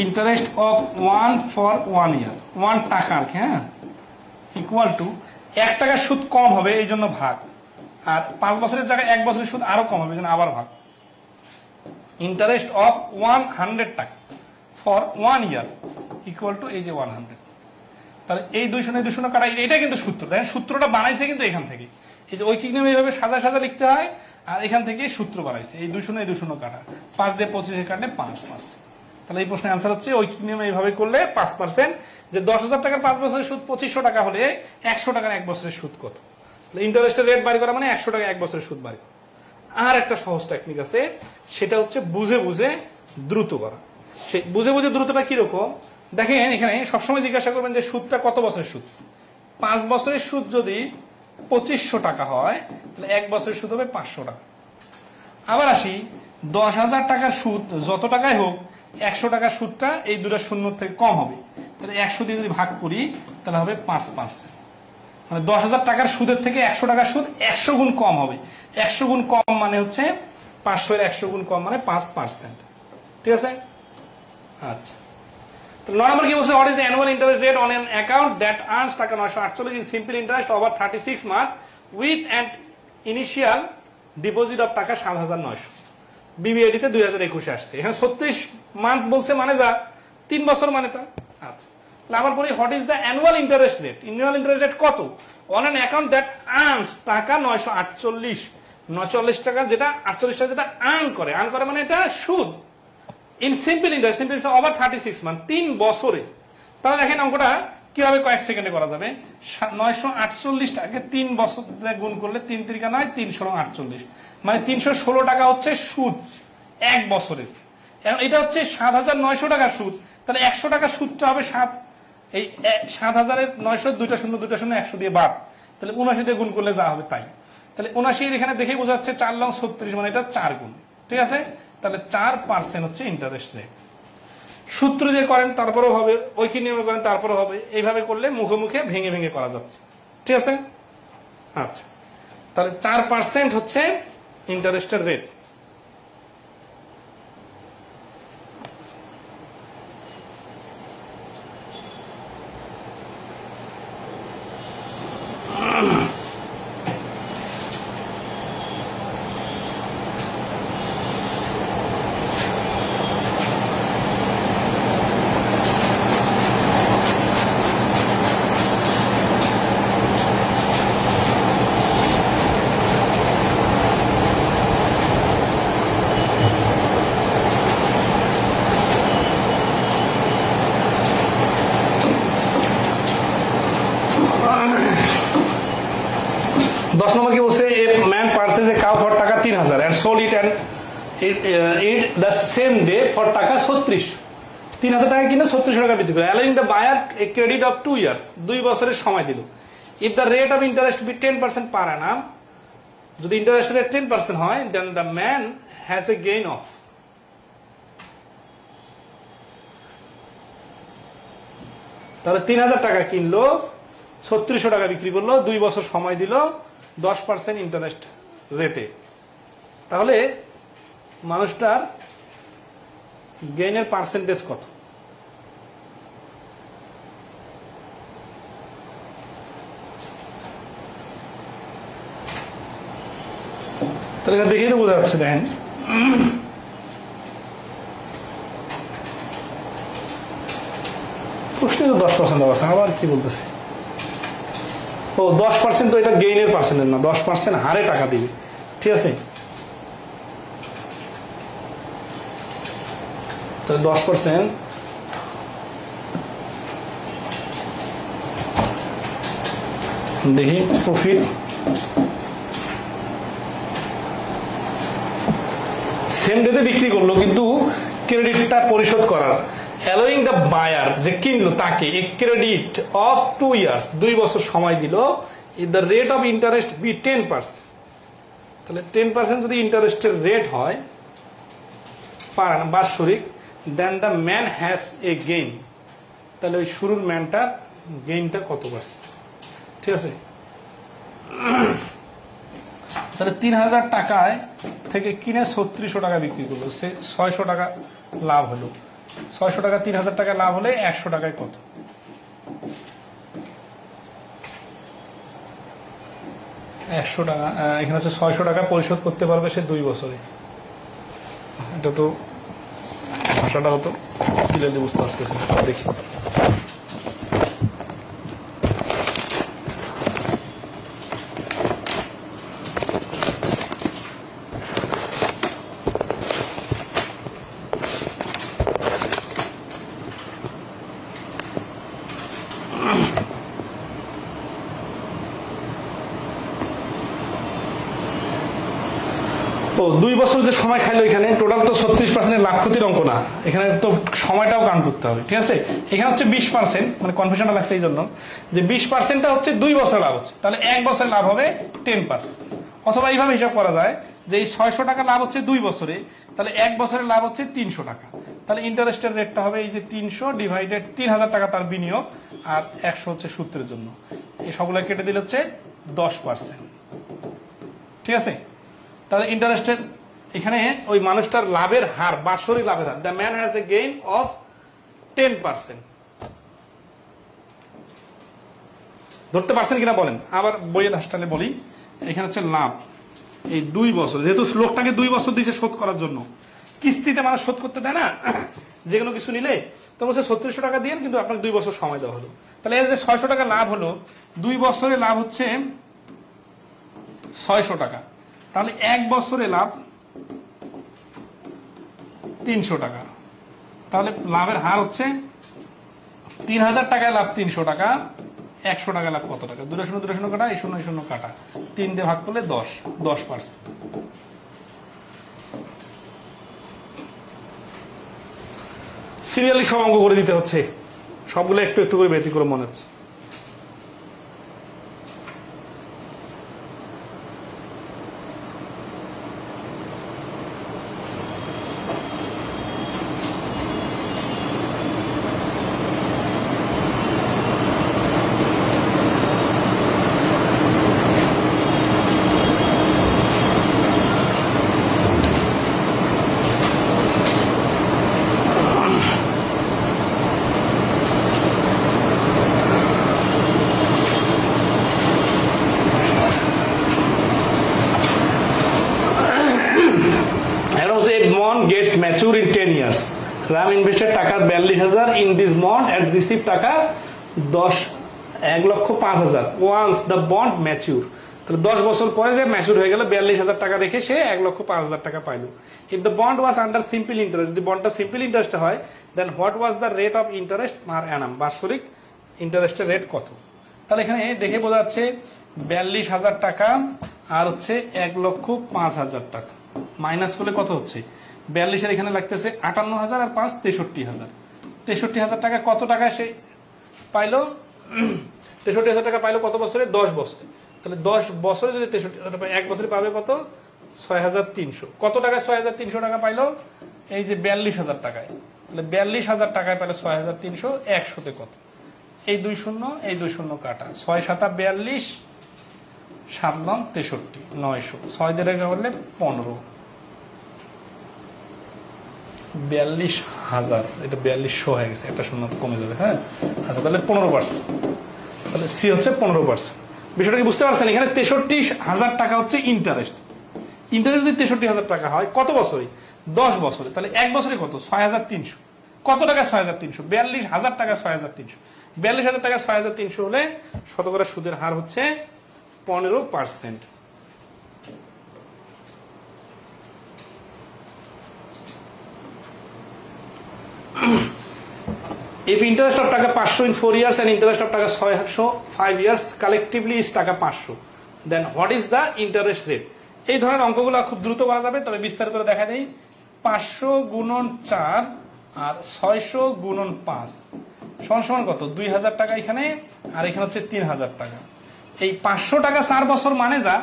Interest of 1 for 1 year, 1 টাকার, হ্যাঁ, ইকুয়াল টু 1 টাকার সুদ কম হবে এই জন্য ভাগ, আর 5 বছরের জায়গায় 1 বছরের সুদ আরো কম হবে এই জন্য আবার ভাগ। ইন্টারেস্ট অফ 100 টাকা ফর 1 ইয়ার ইকুয়াল টু এই যে 100। তাহলে এই 200 কাটা, এটা কিন্তু সূত্র। দেখেন সূত্রটা বানাইছে কিন্তু এখান থেকে, এই যে ঐকিক নিয়মে এইভাবে সাজা সাজা লিখতে হয়, আর এখান থেকে সূত্র বানাইছে। এই 200 কাটা, 5 দিয়ে 25 কাটলে 5%। তাহলে এই প্রশ্নের অ্যান্সার হচ্ছে ঐকিক নিয়মে এইভাবে করলে 5%। যে 10,000 টাকার 5 বছরের সুদ 2500 টাকা হলে 100 টাকার 1 বছরের সুদ কত? তাহলে ইন্টারেস্টের রেট বাড়ি করা মানে 100 টাকা 1 বছরের সুদ বাড়ি করা। আর একটা সহজ টেকনিক আছে, সেটা হচ্ছে বুঝে বুঝে দ্রুত করা। সেই বুঝে বুঝে দ্রুতটা কিরকম দেখেন, এখানে সবসময় জিজ্ঞাসা করবেন যে সুদটা কত বছরের সুদ। 5 বছরের সুদ যদি 2500 টাকা হয় তাহলে 1 বছরের সুদ হবে 500 টাকা। আবার আসি, 10,000 টাকার সুদ যত টাকায় হোক 100 টাকার সুদটা এই দুটো শূন্য থেকে কম হবে। তাহলে 100 দিয়ে যদি ভাগ করি তাহলে হবে 5%। মানে 10,000 টাকার সুদের থেকে 100 টাকার সুদ 100 গুণ কম হবে। 100 গুণ কম মানে হচ্ছে 500 এর 100 গুণ কম মানে 5%। ঠিক আছে, আচ্ছা। নরমাল কি বলছে, what is the annual interest rate on an account that earns taka 948 in simple interest over 36 month with an initial deposit of টাকা 7,900। বিবিএডি তে 2021 আসছে। এখানে 36 মান্থ বলছে মানে যা 3 বছর মানে তা। আচ্ছা, তাহলে আবার বলি, what is the annual interest rate? Annual interest rate কত on an account that earns taka 948, 940 টাকা, যেটা 48 টাকা যেটা আর্ন করে মানে এটা সুদ। In simple interest, simple interest over 36 month, 3 বছরে। তাহলে দেখেন অঙ্কটা কিভাবে কয়েক সেকেন্ডে করা যাবে। 948 টাকাকে 3 বছর গুণ করলে 3 3 9, 316 মানে 316 টাকা হচ্ছে সুদ 1 বছরের। এখন এটা হচ্ছে 7,900 টাকার সুদ, তাহলে 100 টাকার সুদটা হবে 7, এই 7,900 2টা শূন্য 100 দিয়ে বাদ, তাহলে 79 দিয়ে গুণ করলে যা হবে তাই। তাহলে 79 এখানে দেখেই বোঝাচ্ছে 4 লং 36 মানে এটা 4 গুণ। ঠিক আছে, তাহলে 4% হচ্ছে ইন্টারেস্ট রেট। সূত্র দিয়ে করেন তারপরেও হবে, ঐকিক নিয়মে করেন তারপরেও হবে। এইভাবে করলে মুখে মুখে ভেঙে ভেঙে করা যাচ্ছে। ঠিক আছে, আচ্ছা। তাহলে 4% হচ্ছে ইন্টারেস্টের রেট। 10 নম্বর কি বলছে, a man purchase a cow for টাকা 3000 and sold it and it the same day for টাকা 36, 3000 টাকা কিনে 3600 টাকা বিক্রি করে, allowing the buyer a credit of 2 years, 2 বছরের সময় দিল। if the rate of interest be 10% per annum, যদি ইন্টারেস্ট রেট 10% হয়, then the man has a gain of, তাহলে 3000 টাকা কিনলো, 3600 টাকা বিক্রি করলো, 2 বছর সময় দিল, 10% ইন্টারেস্ট রেটে, তাহলে মানুষটার গেইনের পার্সেন্টেজ কত? তাহলে দেখেই তো বোঝা যাচ্ছে, দেখেন প্রশ্নে তো 10% দেওয়া আছে, আবার কি বলতেছে, ও 10% তো এটা গেইনের পার্সেন্টেজ না, 10% হারে টাকা দিবে, ঠিক আছে। তাহলে 10% দেখি প্রফিট, সেম ডেতে বিক্রি করলো কিন্তু ক্রেডিটটা পরিশোধ করার, অ্যালোয়িং দ্য বায়ার, যে কিনলো তাকে, এ ক্রেডিট অফ 2 ইয়ার্স, 2 বছর সময় দিল, if the rate of interest be 10%, তাহলে 10% যদি ইন্টারেস্টের রেট হয় বাৎসরিক, then the man has a gain, তাহলে ওই শুরুর ম্যানটার গেইনটা কত পার্সেন্ট, ঠিক আছে। তাহলে 3000 টাকায় থেকে কিনে 3600 টাকা বিক্রি করলো, সে 600 টাকা লাভ হলো, 600 টাকা 3000 টাকা লাভ হলে 100 টাকায় কত? 100 টাকা, এখানে হচ্ছে 600 টাকা পরিশোধ করতে পারবে সে 2 বছরে। এটা তো ভাষাটা হতো ক্লিয়ারলি বুঝতে পারতেছে, দেখি ও 2 বছর যে সময় খাইলো, এখানে টোটাল তো 36% লাভ ক্ষতির অঙ্ক না, এখানে তো সময়টাও কাউন্ট করতে হবে, ঠিক আছে। এখানে হচ্ছে 20%, মানে কনফিউশনটা লাগছে এই জন্য যে 20%টা হচ্ছে 2 বছর লাভ হচ্ছে, তাহলে 1 বছরের লাভ হবে 10%, অথবা এইভাবে হিসাব করা যায় যে এই 600 টাকা লাভ হচ্ছে 2 বছরে, তাহলে 1 বছরের লাভ হচ্ছে 300 টাকা, তাহলে ইন্টারেস্টের রেটটা হবে এই যে 300 ডিভাইডেড 3000 টাকা তার বিনিয়োগ, আর 100 হচ্ছে সূত্রের জন্য, এই সবগুলো কেটে দিলে হচ্ছে 10%, ঠিক আছে। তাহলে ইন্টারেস্টের এখানে ওই মানুষটার লাভের হার, বাৎসরিক লাভের হার, the man has a gain of 10%, ধরতে পারছেন কিনা বলেন, আবার বইয়ের হাসটালে বলি, এখানে হচ্ছে লাভ এই 2 বছর, যেহেতু লোকটাকে 2 বছর দিয়েছে শোধ করার জন্য, কিস্তিতে মানুষ শোধ করতে দেয় না, যে কোনো কিছু নিলে তো বলছে 3600 টাকা দিয়ে, কিন্তু আপনাকে 2 বছর সময় দেওয়া হলো, তাহলে এই যে 600 টাকা লাভ হলো, 2 বছরে লাভ হচ্ছে 600 টাকা, তাহলে 1 বছরে লাভ 300 টাকা, তাহলে লাভের হার হচ্ছে 3000 টাকায় লাভ 300 টাকা, 100 টাকা লাভ কত টাকা, 2 শূন্য 2 শূন্য কাটা, এই 0 0 কাটা, 3 দিয়ে ভাগ করলে 10%। সিরিয়ালি সব অঙ্ক করে দিতে হচ্ছে, সবগুলো একটু একটু করে ব্যতিক্রম মনে হচ্ছে। Gets mature in 10 years. Ram invested টাকা 42,000 in this bond and received টাকা 1,05,000 once the bond mature. তাহলে 10 বছর পরে যে ম্যাচিউর হয়ে গেল, 42,000 টাকা রেখে সে 1,05,000 টাকা পাইলো। If the bond was under simple interest, যদি বন্ডটা সিম্পল ইন্টারেস্ট হয়, then what was the rate of interest per annum? বাৎসরিক ইন্টারেস্টের রেট কত? তাহলে এখানে দেখে বোঝা যাচ্ছে 42,000 টাকা আর হচ্ছে 1,05,000 টাকা মাইনাস করলে কত হচ্ছে 42 এখানে লাগতেছে 58,000 আর 5 63,000। 63,000 টাকা কত টাকা সে পাইলো 63,000 টাকা পাইলো কত বছরে 10 বছরে। তাহলে 10 বছরে যদি 63,000 টাকা এক বছরে পাবে কত 6,300। কত টাকায় 6,300 টাকা পাইলো এই যে 42,000 টাকায়। তাহলে 42,000 টাকায় পাইলো 6,300 একশোতে কত এই 2 শূন্য এই 2 শূন্য কাটা 6 7 42 7 9 63 900 6 দিয়ে রেখে করলে 15 42,000 এটা 4200 হয়ে গেছে একটা শূন্য কমে যাবে হ্যাঁ। আচ্ছা তাহলে 15%। তাহলে সি হচ্ছে 15%। বিষয়টা কি বুঝতে পারছেন এখানে 63,000 টাকা হচ্ছে ইন্টারেস্ট। ইন্টারেস্ট যদি 63,000 টাকা হয় কত বছরে 10 বছরে। তাহলে এক বছরে কত 6,300। কত টাকা 6,300 42,000 টাকা 6,300। 42,000 টাকা 6,300 হলে শতকরা সুদের হার হচ্ছে 15%। If interest of টাকা 500 in 4 years and interest of টাকা 600 5 years collectively is টাকা 500, then what is the interest rate? এই ধরনের অঙ্কগুলো খুব দ্রুত করা যাবে, তবে বিস্তারিত দেখা দেই। 500 গুণন 4 আর 600 গুণন 5 সমান সমান কত 2,000 টাকা এখানে, আর এখানে হচ্ছে 3,000 টাকা। এই 500 টাকা 4 বছর মানে যা,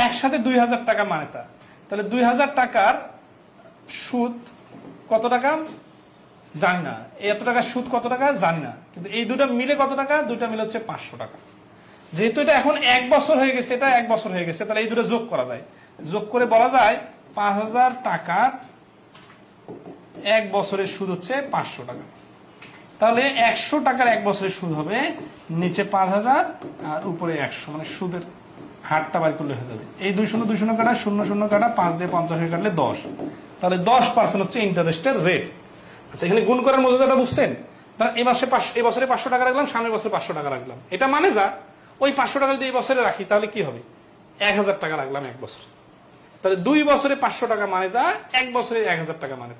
একসাথে 2,000 টাকা মানে তা। তাহলে 2,000 টাকার সুদ কত টাকা জানি না, এত টাকা সুদ কত টাকা জানি না, কিন্তু এই দুটা মিলে কত টাকা, দুইটা মিলে হচ্ছে 500 টাকা। যেহেতু এটা এখন 1 বছর হয়ে গেছে, এটা 1 বছর হয়ে গেছে, তাহলে এই দুটো যোগ করা যায়। যোগ করে বলা যায় 5,000 টাকার 1 বছরের সুদ হচ্ছে 500 টাকা। তাহলে 100 টাকার 1 বছরের সুদ হবে নিচে 5,000 আর উপরে 100, মানে সুদের হারটা বার করলে হয়ে যাবে। এই 2 শূন্য 2 শূন্য কাটা 0 0 কাটা 5 দিয়ে 50 কাটলে 10, তাহলে 10% হচ্ছে ইন্টারেস্টের রেট। আচ্ছা এখানে গুণ করার মজাটা বুঝছেন? এই বছরে 500 টাকা রাখলাম, সামনের বছরে 500 টাকা রাখলাম, এটা মানে যা ওই 500 টাকা যদি এই বছরে রাখি তাহলে কি হবে 1,000 টাকা রাখলাম 1 বছর। তাহলে 2 বছরে 500 টাকা মানে যা, 1 বছরে 1,000 টাকা মানে,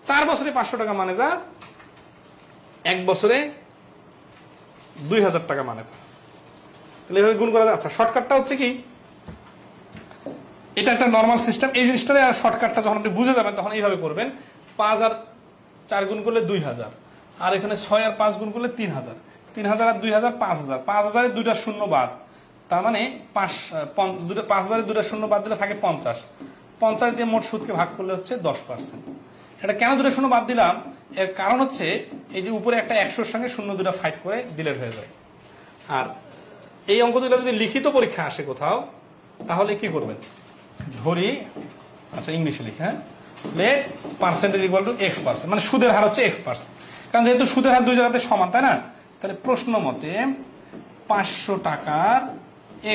4 বছরে 500 টাকা মানে যা, 1 বছরে 2,000 টাকা মানে। তাহলে এভাবে গুণ করা যায়। আচ্ছা শর্টকাটটা হচ্ছে কি, এটা একটা নর্মাল সিস্টেম। এই জিনিসটারে আর শর্টকাটটা যখন আপনি বুঝে যাবেন তখন এইভাবে করবেন। 5 আর 4 গুণ করলে 2,000, আর এখানে 6 আর 5 গুণ করলে 3,000, 3,000 আর 2,000 5,000, 5,000 দুইটা শূন্য বাদ, তার মানে 5,000 দুইটা শূন্য বাদ দিলে থাকে 50, 50 দিয়ে মোট সুদকে ভাগ করলে হচ্ছে 10%। এটা কেন দুটো শূন্য বাদ দিলাম, এর কারণ হচ্ছে এই যে উপরে একটা 100-র সঙ্গে শূন্য দুটা ফাইট করে ডিলিট হয়ে যায়। আর এই অঙ্ক দুটো যদি লিখিত পরীক্ষা আসে কোথাও, তাহলে কি করবেন, ধরি আচ্ছা ইংলিশে লিখে, হ্যাঁ, let percentage equal to X%, মানে সুদের হার হচ্ছে X%। কারণ যেহেতু সুদের হার দুই জায়গাতে সমান, তাই না? তাহলে প্রশ্ন মতে 500 টাকার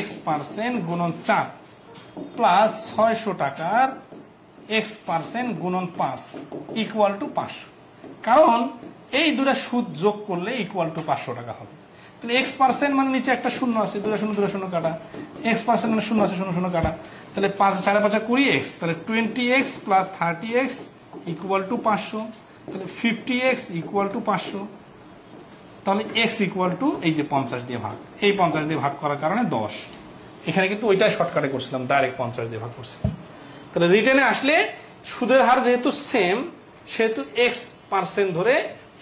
X% গুণন 4 প্লাস 600 টাকার X% গুণন 5 ইকুয়াল টু 500। কারণ এই দুটা সুদ যোগ করলে ইকুয়াল টু 500 টাকা হবে। তাহলে X% মানে নিচে একটা শূন্য আছে, দুটা শূন্য কাটা, X% মানে শূন্য আছে, শূন্য কাটা, তাহলে 5 4 5 20X, তাহলে 20X plus 30X equal to 500, তাহলে 50X ইকুয়াল টু 500। তাহলে X ইকুয়াল টু এই যে 50 দিয়ে ভাগ, এই 50 দিয়ে ভাগ করার কারণে 10। এখানে কিন্তু ওইটাই শর্টকাটে করছিলাম, ডাইরেক্ট 50 দিয়ে ভাগ করছিলাম। তাহলে রিটেনে আসলে সুদের হার যেহেতু সেম, সেহেতু X% ধরে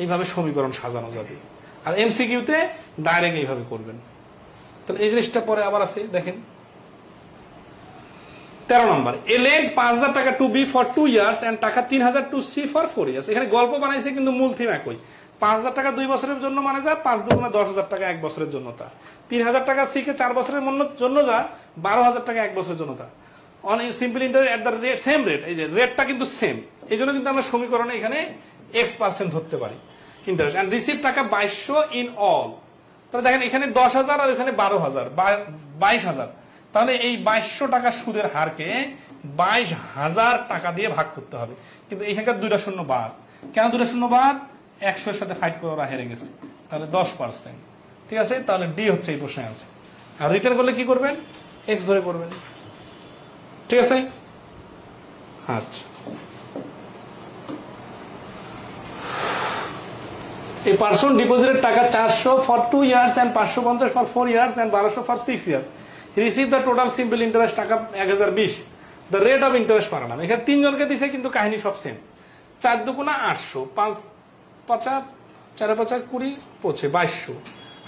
এইভাবে সমীকরণ সাজানো যাবে। আর MCQতে ডাইরেক্ট এইভাবে করবেন। তাহলে এই জিনিসটা পরে আবার আছে, দেখেন 13 নম্বর, এ লেন্ড 5,000 টাকা to B for 2 years and টাকা 3,000 টু সি ফর 4 ইয়ার্স। এখানে গল্প বানাইছে কিন্তু মূল থিম একই। 5,000 টাকা 2 বছরের জন্য মানে যা, 5 দুগুণে 10,000 টাকা 1 বছরের জন্য তা, 3,000 টাকা সি কে 4 বছরের জন্য যা, 12,000 টাকা 1 বছরের জন্য তা। On simple interest at the rate same rate, এই যে রেটটা কিন্তু সেম, এই জন্য কিন্তু আমরা সমীকরণে এখানে X% ধরতে পারি ইন্টারেস্ট। এন্ড রিসিভ টাকা 2200 ইন অল। তাহলে দেখেন এখানে 10,000 আর এখানে 12,000 22,000, তাহলে এই 2200 টাকা সুদের হারকে 22,000 টাকা দিয়ে ভাগ করতে হবে। কিন্তু এখানকার দুইটা শূন্য বাদ, কেন দুইটা শূন্য বাদ, 100-এর সাথে ফাইট করে ওরা হেরে গেছে, তাহলে 10%। ঠিক আছে, তাহলে ডি হচ্ছে এই প্রশ্নে আছে। আর রিটার্ন করলে কি করবেন, X ধরে করবেন। ঠিক আছে, আচ্ছা এই পার্সন ডিপোজিটের টাকা 400 for 2 years and 550 for 4 years and 1200 for 6 years, receive the total simple interest টাকা 1020, the rate of interest per annum. এখানে তিনজনকে দিছে কিন্তু কাহিনী সব সেম। 4 দুগুণা 800, 5 50 4 50 20 পৌঁছে 2200,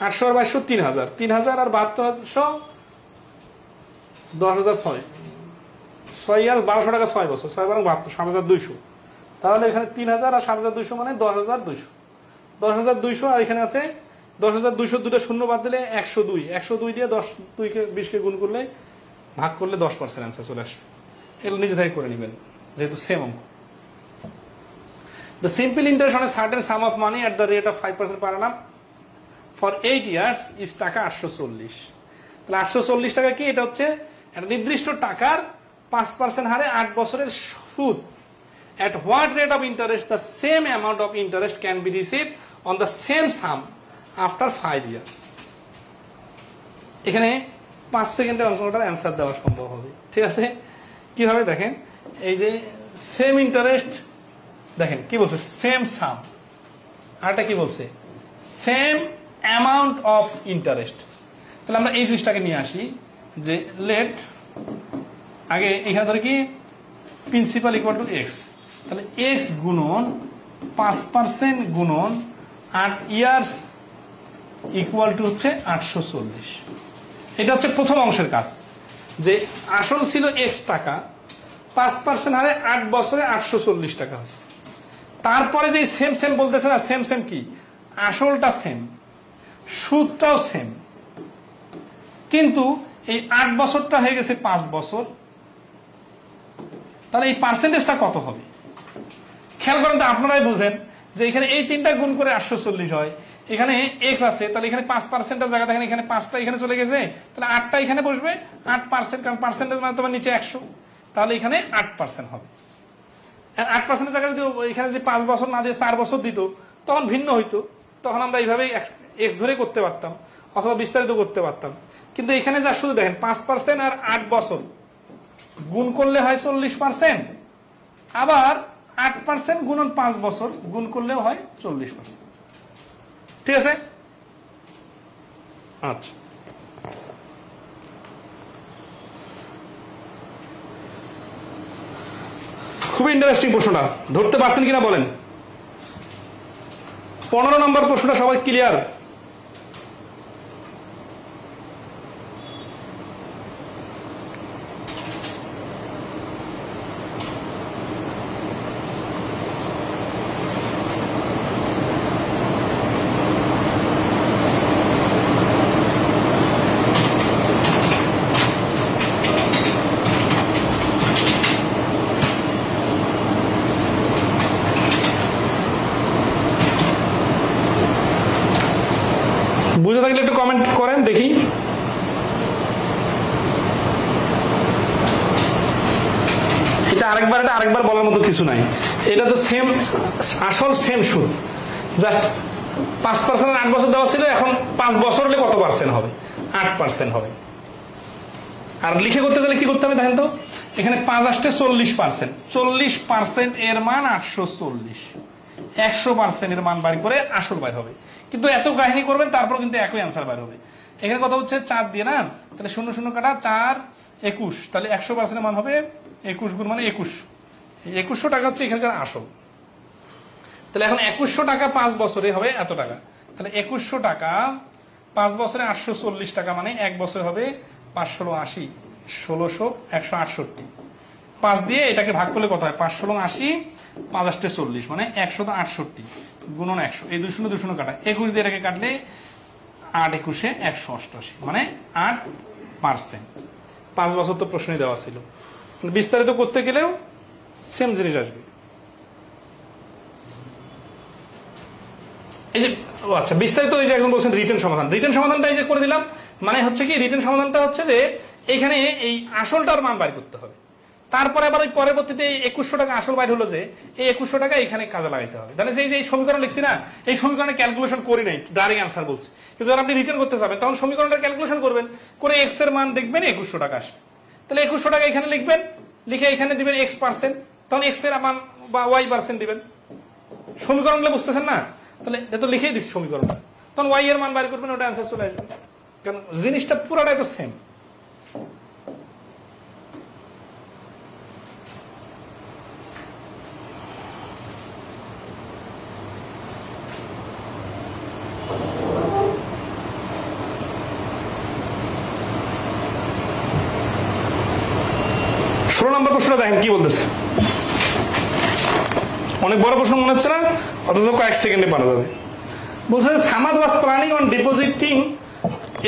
800 আর 2200 3000, 3000 আর 7200 10006, 6 ইয়ার 1200 টাকা 6 বছর, 6 বারং 72, 7200। তাহলে এখানে 3000 আর 7200 মানে 10200, 10200। আর এখানে আছে 10200, দুটো শূন্য বাদ দিলে 102, 102 দিয়ে 20 কে গুণ করলে ভাগ করলে 10% অ্যান্সার চলে আসবে। এগুলো নিজে থেকে করে নেবেন যেহেতু সেম অঙ্ক। The simple interest on a certain sum of money at the rate of 5% per annum for 8 years is টাকা 840। তাহলে 840 টাকা কি? এটা হচ্ছে একটা নির্দিষ্ট টাকার 5% হারে 8 বছরের সুদ। At what rate of interest the same amount of interest can be received on the same sum after 5 years? এখানে 5 সেকেন্ডের অঙ্কটার অ্যান্সার দেওয়া সম্ভব হবে। ঠিক আছে, কিভাবে দেখেন, এই যে সেম ইন্টারেস্ট, দেখেন কি বলছে, সেম সাম, আরটা কি বলছে, সেম অ্যামাউন্ট অফ ইন্টারেস্ট। তাহলে আমরা এই জিনিসটাকে নিয়ে আসি যে লেট, আগে এখানে ধরে কি প্রিন্সিপাল ইকুয়াল টু এক্স, তাহলে এক্স গুণন 5% গুণন 8 ইয়ার্স ইকুয়াল টু হচ্ছে 840। এটা হচ্ছে প্রথম অংশের কাজ, যে আসল ছিল এক্স টাকা, 5% হারে 8 বছরে 840 টাকা হয়েছে। তারপরে যে সেম সেম বলতেছে না, সেম সেম কি, আসলটা সেম, সুদটাও সেম, কিন্তু এই 8 বছরটা হয়ে গেছে 5 বছর। তাহলে এই পার্সেন্টেজটা কত হবে? খেয়াল করেন তো, আপনারাই বুঝেন যে এখানে এই তিনটা গুণ করে 840 হয়, এখানে এক্স আছে, তাহলে এখানে 5%-এর জায়গা দেখেন এখানে 5টা এখানে চলে গেছে, তাহলে 8টা এখানে বসবে, 8%, কারণ পার্সেন্টেজ মানে তোমার নিচে 100, তাহলে এখানে 8% হবে। 8%-এর জায়গায় যদি এখানে যদি 5 বছর না দিয়ে 4 বছর দিত, তখন ভিন্ন হইতো, তখন আমরা এইভাবে এক্স ধরে করতে পারতাম অথবা বিস্তারিত করতে পারতাম। কিন্তু এখানে যা শুধু দেখেন 5% আর 8 বছর গুণ করলে হয় 40%, আবার 8% গুণন 5 বছর গুণ করলেও হয় 40%। ঠিক আছে, আচ্ছা, খুব ইন্টারেস্টিং প্রশ্নটা, ধরতে পারছেন কিনা বলেন? 15 নম্বর প্রশ্নটা সবাই ক্লিয়ার? বুঝে থাকলে একটু কমেন্ট করেন দেখি। এটা আরেকবার বলার মতো কিছু নাই, এটা তো সেম আসল সেম সুদ, জাস্ট 5% 8 বছর দেওয়া ছিল, এখন 5 বছর হলে কত পার্সেন্ট হবে? 8% হবে। আর লিখে করতে গেলে কি করতে হবে দেখেন তো, এখানে 5 আসতে 40%, 40% এর মান 840, 100% এর মান বাইর করে আসল বাইর হবে। কিন্তু এত কাহিনী করবেন তারপর কিন্তু একই অ্যান্সার বাইর হবে। এখানে কথা হচ্ছে 4 দিয়ে না, তাহলে 0 0 কাটা 4 21, তাহলে 100% এর মান হবে 21 গুণ মানে 21, 2100 টাকা হচ্ছে এখানকার আসল। তাহলে এখন 2100 টাকা 5 বছরে হবে এত টাকা, তাহলে 2100 টাকা 5 বছরে 840 টাকা, মানে 1 বছর হবে 5 16 80, 1600 168, 5 দিয়ে এটাকে ভাগ করলে কত হয়? 5 16 80, 5 8 40, মানে 168 গুণন 100, এই 2 0 2 0 কাটা 21 দিয়ে এটাকে কাটলে 8 21 188, মানে 8%। 5 বছর তো প্রশ্নই দেওয়া ছিল, বিস্তারিত করতে গেলেও সেম জিনিস আসবে। এই যে আচ্ছা বিস্তারিত, এই যে একজন বলছেন রিটেন সমাধান, রিটেন সমাধানটা এই যে করে দিলাম, মানে হচ্ছে কি রিটেন সমাধানটা হচ্ছে যে এখানে এই আসলটার মান বাইর করতে হবে, তারপরে আবার ওই পরবর্তীতে 2100 টাকা আসল বাইর হলো, যে এই 2100 টাকা এখানে কাজে লাগাইতে হবে। তাহলে যে এই সমীকরণ লিখছি না, এই সমীকরণে ক্যালকুলেশন করি নাই, ডাইরেক্ট অ্যান্সার বলছি। কিন্তু যখন আপনি রিটার্ন করতে যাবেন তখন সমীকরণটা ক্যালকুলেশন করবেন, করে এক্স এর মান দেখবেন 2100 টাকা আসবে, তাহলে 2100 টাকা এখানে লিখবেন, লিখে এখানে দিবেন x%, তখন x এর মান বা y% দিবেন। সমীকরণগুলো বুঝতেছেন না? তাহলে এটা তো লিখেই দিচ্ছি সমীকরণটা, তখন ওয়াই এর মান বাইর করবেন, ওটা অ্যান্সার চলে আসবে, কারণ জিনিসটা পুরাটাই তো সেম। প্রশ্নটা দেখেন কি বলতেছে, অনেক বড় প্রশ্ন মনে হচ্ছে না, অথচ কয়েক সেকেন্ডে পারা যাবে। বলছে Samad was planning on depositing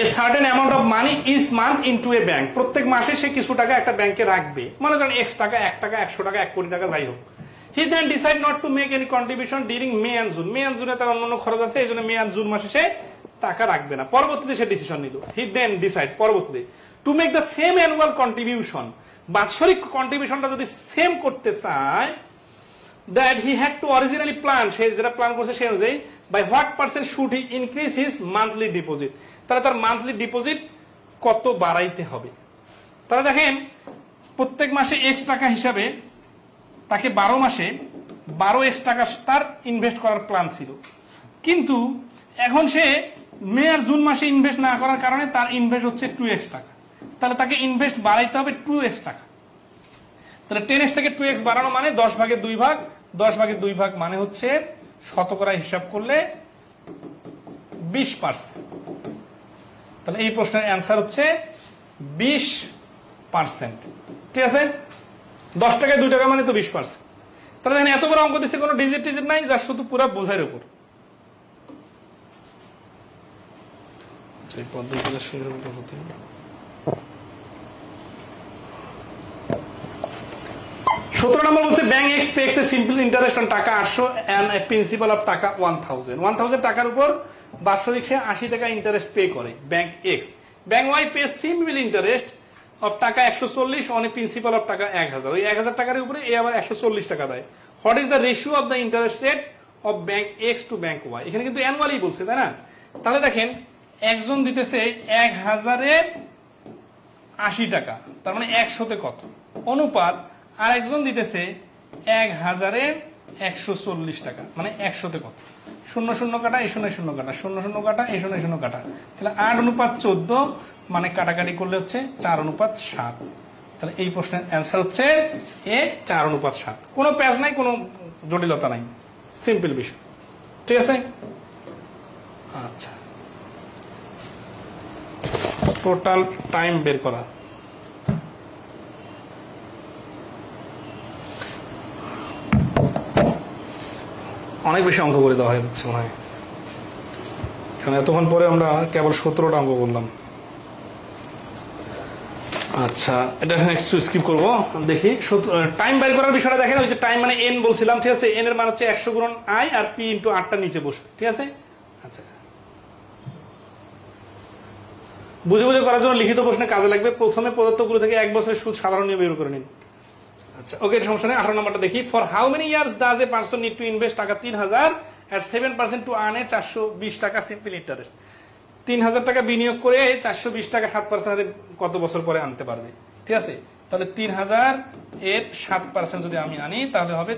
a certain amount of money each month into a bank. প্রত্যেক মাসে সে কিছু টাকা একটা ব্যাংকে রাখবে, মনে করেন X টাকা, 1 টাকা, 100 টাকা, 1 কোটি টাকা, যাই হোক। He then decide not to make any contribution during May and June. May and জুনে তার অন্যান্য খরচ আছে, এই জন্য মে এন্ড জুন মাসে সে টাকা রাখবে না। পরবর্তীতে সে ডিসিশন নিল, হি দেন ডিসাইড, পরবর্তীতে to make the same annual contribution, বাৎসরিক কন্ট্রিবিউশনটা যদি সেম করতে চায়, that he had to originally plan, সে যেটা প্ল্যান করছে সেই অনুযায়ী, by what percent should he increase his monthly deposit, তাহলে তার মান্থলি ডিপোজিট কত বাড়াইতে হবে। তাহলে দেখেন প্রত্যেক মাসে X টাকা হিসাবে তাকে 12 মাসে 12X টাকা তার ইনভেস্ট করার প্ল্যান ছিল, কিন্তু এখন সে মে আর জুন মাসে ইনভেস্ট না করার কারণে তার ইনভেস্ট হচ্ছে 2X টাকা, তাহলে তাকে ইনভেস্ট বাড়াইতে হবে 2X টাকা। তাহলে 10X থেকে 2X বাড়ানো মানে 10 ভাগের 2 ভাগ, 10 ভাগের 2 ভাগ মানে হচ্ছে শতকরা হিসাব করলে 20%। তাহলে এই প্রশ্নের অ্যান্সার হচ্ছে 20%, ঠিক আছে। 10 টাকায় 2 টাকা মানে তো 20%। তাহলে দেখেন এত বড় অঙ্ক দিচ্ছে, কোনো ডিজিট টিজিট নাই, যার শুধু পুরো বোঝার উপর। এই পদ্ধতিটা শুরু করতে হবে। 17 নম্বর বলছে bank x pecks A simple interest on টাকা 800 এন্ড এ প্রিন্সিপাল অফ টাকা 1000 টাকার উপর বাৎসরিক সে 80 টাকা ইন্টারেস্ট পে করে bank X. Bank Y pay simple interest of টাকা 140 অন এ প্রিন্সিপাল অফ টাকা 1000, ওই 1000 টাকার উপরে এ আবার 140 টাকা দেয়। What is the ratio of the interest rate of bank X to bank Y, এখানে কিন্তু অ্যানুয়ালি বলছে, তাই না। তাহলে দেখেন একজন দিতেছে 1000-এর 80 টাকা, তার মানে 100-তে কত অনুপাত, আর একজন দিতেছে 1000-এর 140 টাকা, মানে 100-তে কত। 0 কাটা, এই 0 কাটা, 0 কাটা, এই 0 কাটা, তাহলে 8:14, মানে কাটাকাটি করলে হচ্ছে 4:7। তাহলে এই প্রশ্নের অ্যান্সার হচ্ছে এ 4:7। কোনো প্যাচ নাই, কোনো জটিলতা নাই, সিম্পল বিষয়, ঠিক আছে। আচ্ছা, টোটাল টাইম বের করা। অনেক বেশি অঙ্ক করে দেওয়া হয়ে যাচ্ছে মনে হয়, কারণ এতক্ষণ পরে আমরা কেবল 17টা অঙ্ক করলাম। আচ্ছা, এটা একটু স্কিপ করবো, দেখি টাইম বের করার বিষয়টা দেখেন। ওই যে টাইম মানে এন বলছিলাম, ঠিক আছে, এন এর মান হচ্ছে 100 গুণন আই, আর পি ইন্টু 8টা নিচে বসবে, ঠিক আছে। আচ্ছা, বুঝে বুঝে করার জন্য লিখিত প্রশ্নে কাজে লাগবে। প্রথমে প্রদত্তগুলো থেকে 1 বছরের সুদ সাধারণ নিয়ে বের করে নিন। আচ্ছা, ওকে, সমস্যা নেই। 18 নম্বরটা দেখি। For how many years does a person need to invest টাকা 3000 at 7% টু আর্ন এ 420 টাকা সিম্পল ইন্টারেস্ট। 3000 টাকা বিনিয়োগ করে 420 টাকা 7% কত বছর পরে আনতে পারবে, ঠিক আছে। তাহলে 3000 এর 7% যদি আমি আনি, তাহলে হবে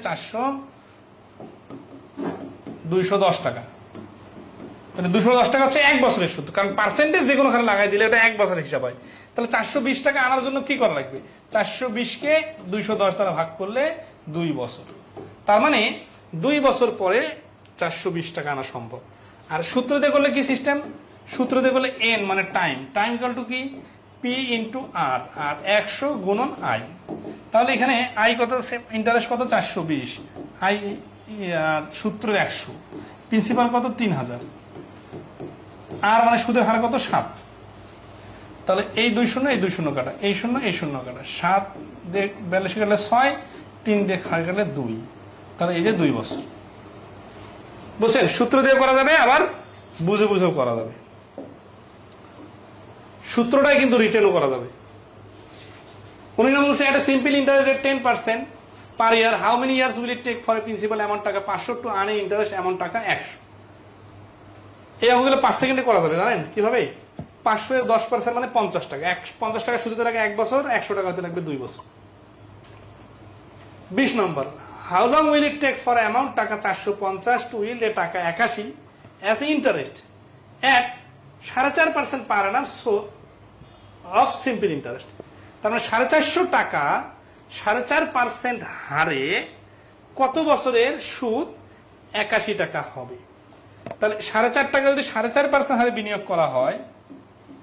210 টাকা। তাহলে 210 টাকা হচ্ছে 1 বছরের সুদ, কারণ পার্সেন্টেজ যে কোনোখানে লাগাই দিলে এটা 1 বছরের হিসাব হয়। তাহলে 420 টাকা আনার জন্য কি করা লাগবে? 420-কে 210 দ্বারা ভাগ করলে 2 বছর, তার মানে 2 বছর পরে 420 টাকা আনা সম্ভব। আর সূত্র দিয়ে করলে কি সিস্টেম? সূত্র দিয়ে করলে এন মানে টাইম, টাইম ইকুয়াল টু কি? পি ইন্টু আর, আর 100 গুণন আই। তাহলে এখানে আই কত, ইন্টারেস্ট কত? 420, আই সূত্রের 100, প্রিন্সিপাল কত? 3000, আর মানে সুদের হার কত? 7। তাহলে এই 2 শূন্য, এই 2 শূন্য কাটা, এই 0, এই 0 কাটা, 7 দিয়ে 42 কাটলে 6, 3 দিয়ে কাটলে 2, তাহলে এই যে 2 বছর। বুঝছেন? সূত্র দিয়ে করা যাবে, আবার বুঝে বুঝেও করা যাবে। সূত্রটাই কিন্তু রিটেনও করা যাবে। 19 নম্বর বলছে একটা simple interest rate 10% per year, how many years will it take for a principal amount টাকা 500 to earn a interest amount টাকা 100। এই অঙ্কগুলো 5 সেকেন্ডে করা যাবে, জানেন কিভাবে? 500 এর 10% মানে 50 টাকা, 50 টাকা সুদে লাগে 1 বছর, 100 টাকা হতে লাগবে 2 বছর। 20 নম্বর, how long will it take for amount taka 450 to yield a taka 81 as interest at 4.5% per annum so of simple interest. তার মানে 450 টাকা 4.5% হারে কত বছরের সুদ 81 টাকা হবে। তাহলে 4.5 টাকা যদি 4.5% হারে বিনিয়োগ করা হয়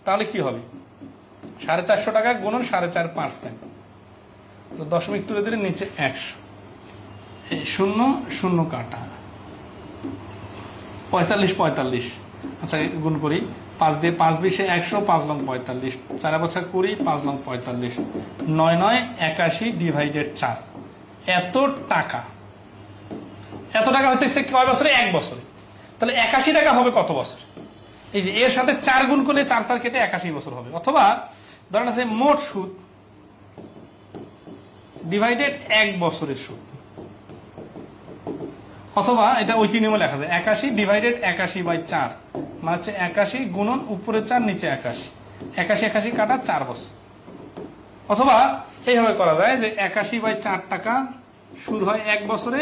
তাহলে কি হবে? 450 টাকা গুণন 4.5%, দশমিক তুলে দিলে নিচে 100, এই 0 0 কাটা 45 45। আচ্ছা গুণ করি, 5 দিয়ে 5 20 100, 5 লং 45, 4 বছর 20, 5 লং 45, 9 9 81 ডিভাইডেড 4। এত টাকা হইতেছে কয় বছরে? 1 বছরে। তাহলে 81 টাকা হবে কত বছর? এই যে এর সাথে 4 গুণ করলে 4 4 কেটে 81 বছর হবে। অথবা ধরেন আছে মোট সুদ ডিভাইডেড 1 বছরের সুদ, অথবা এটা ওই কি নিয়মে লেখা যায় 81 ডিভাইডেড 81/4, মানে হচ্ছে 81 গুণন উপরে 4 নিচে 81, 81 81 কাটা 4 বছর। অথবা এইভাবে করা যায় যে 81/4 টাকা সুদ হয় 1 বছরে,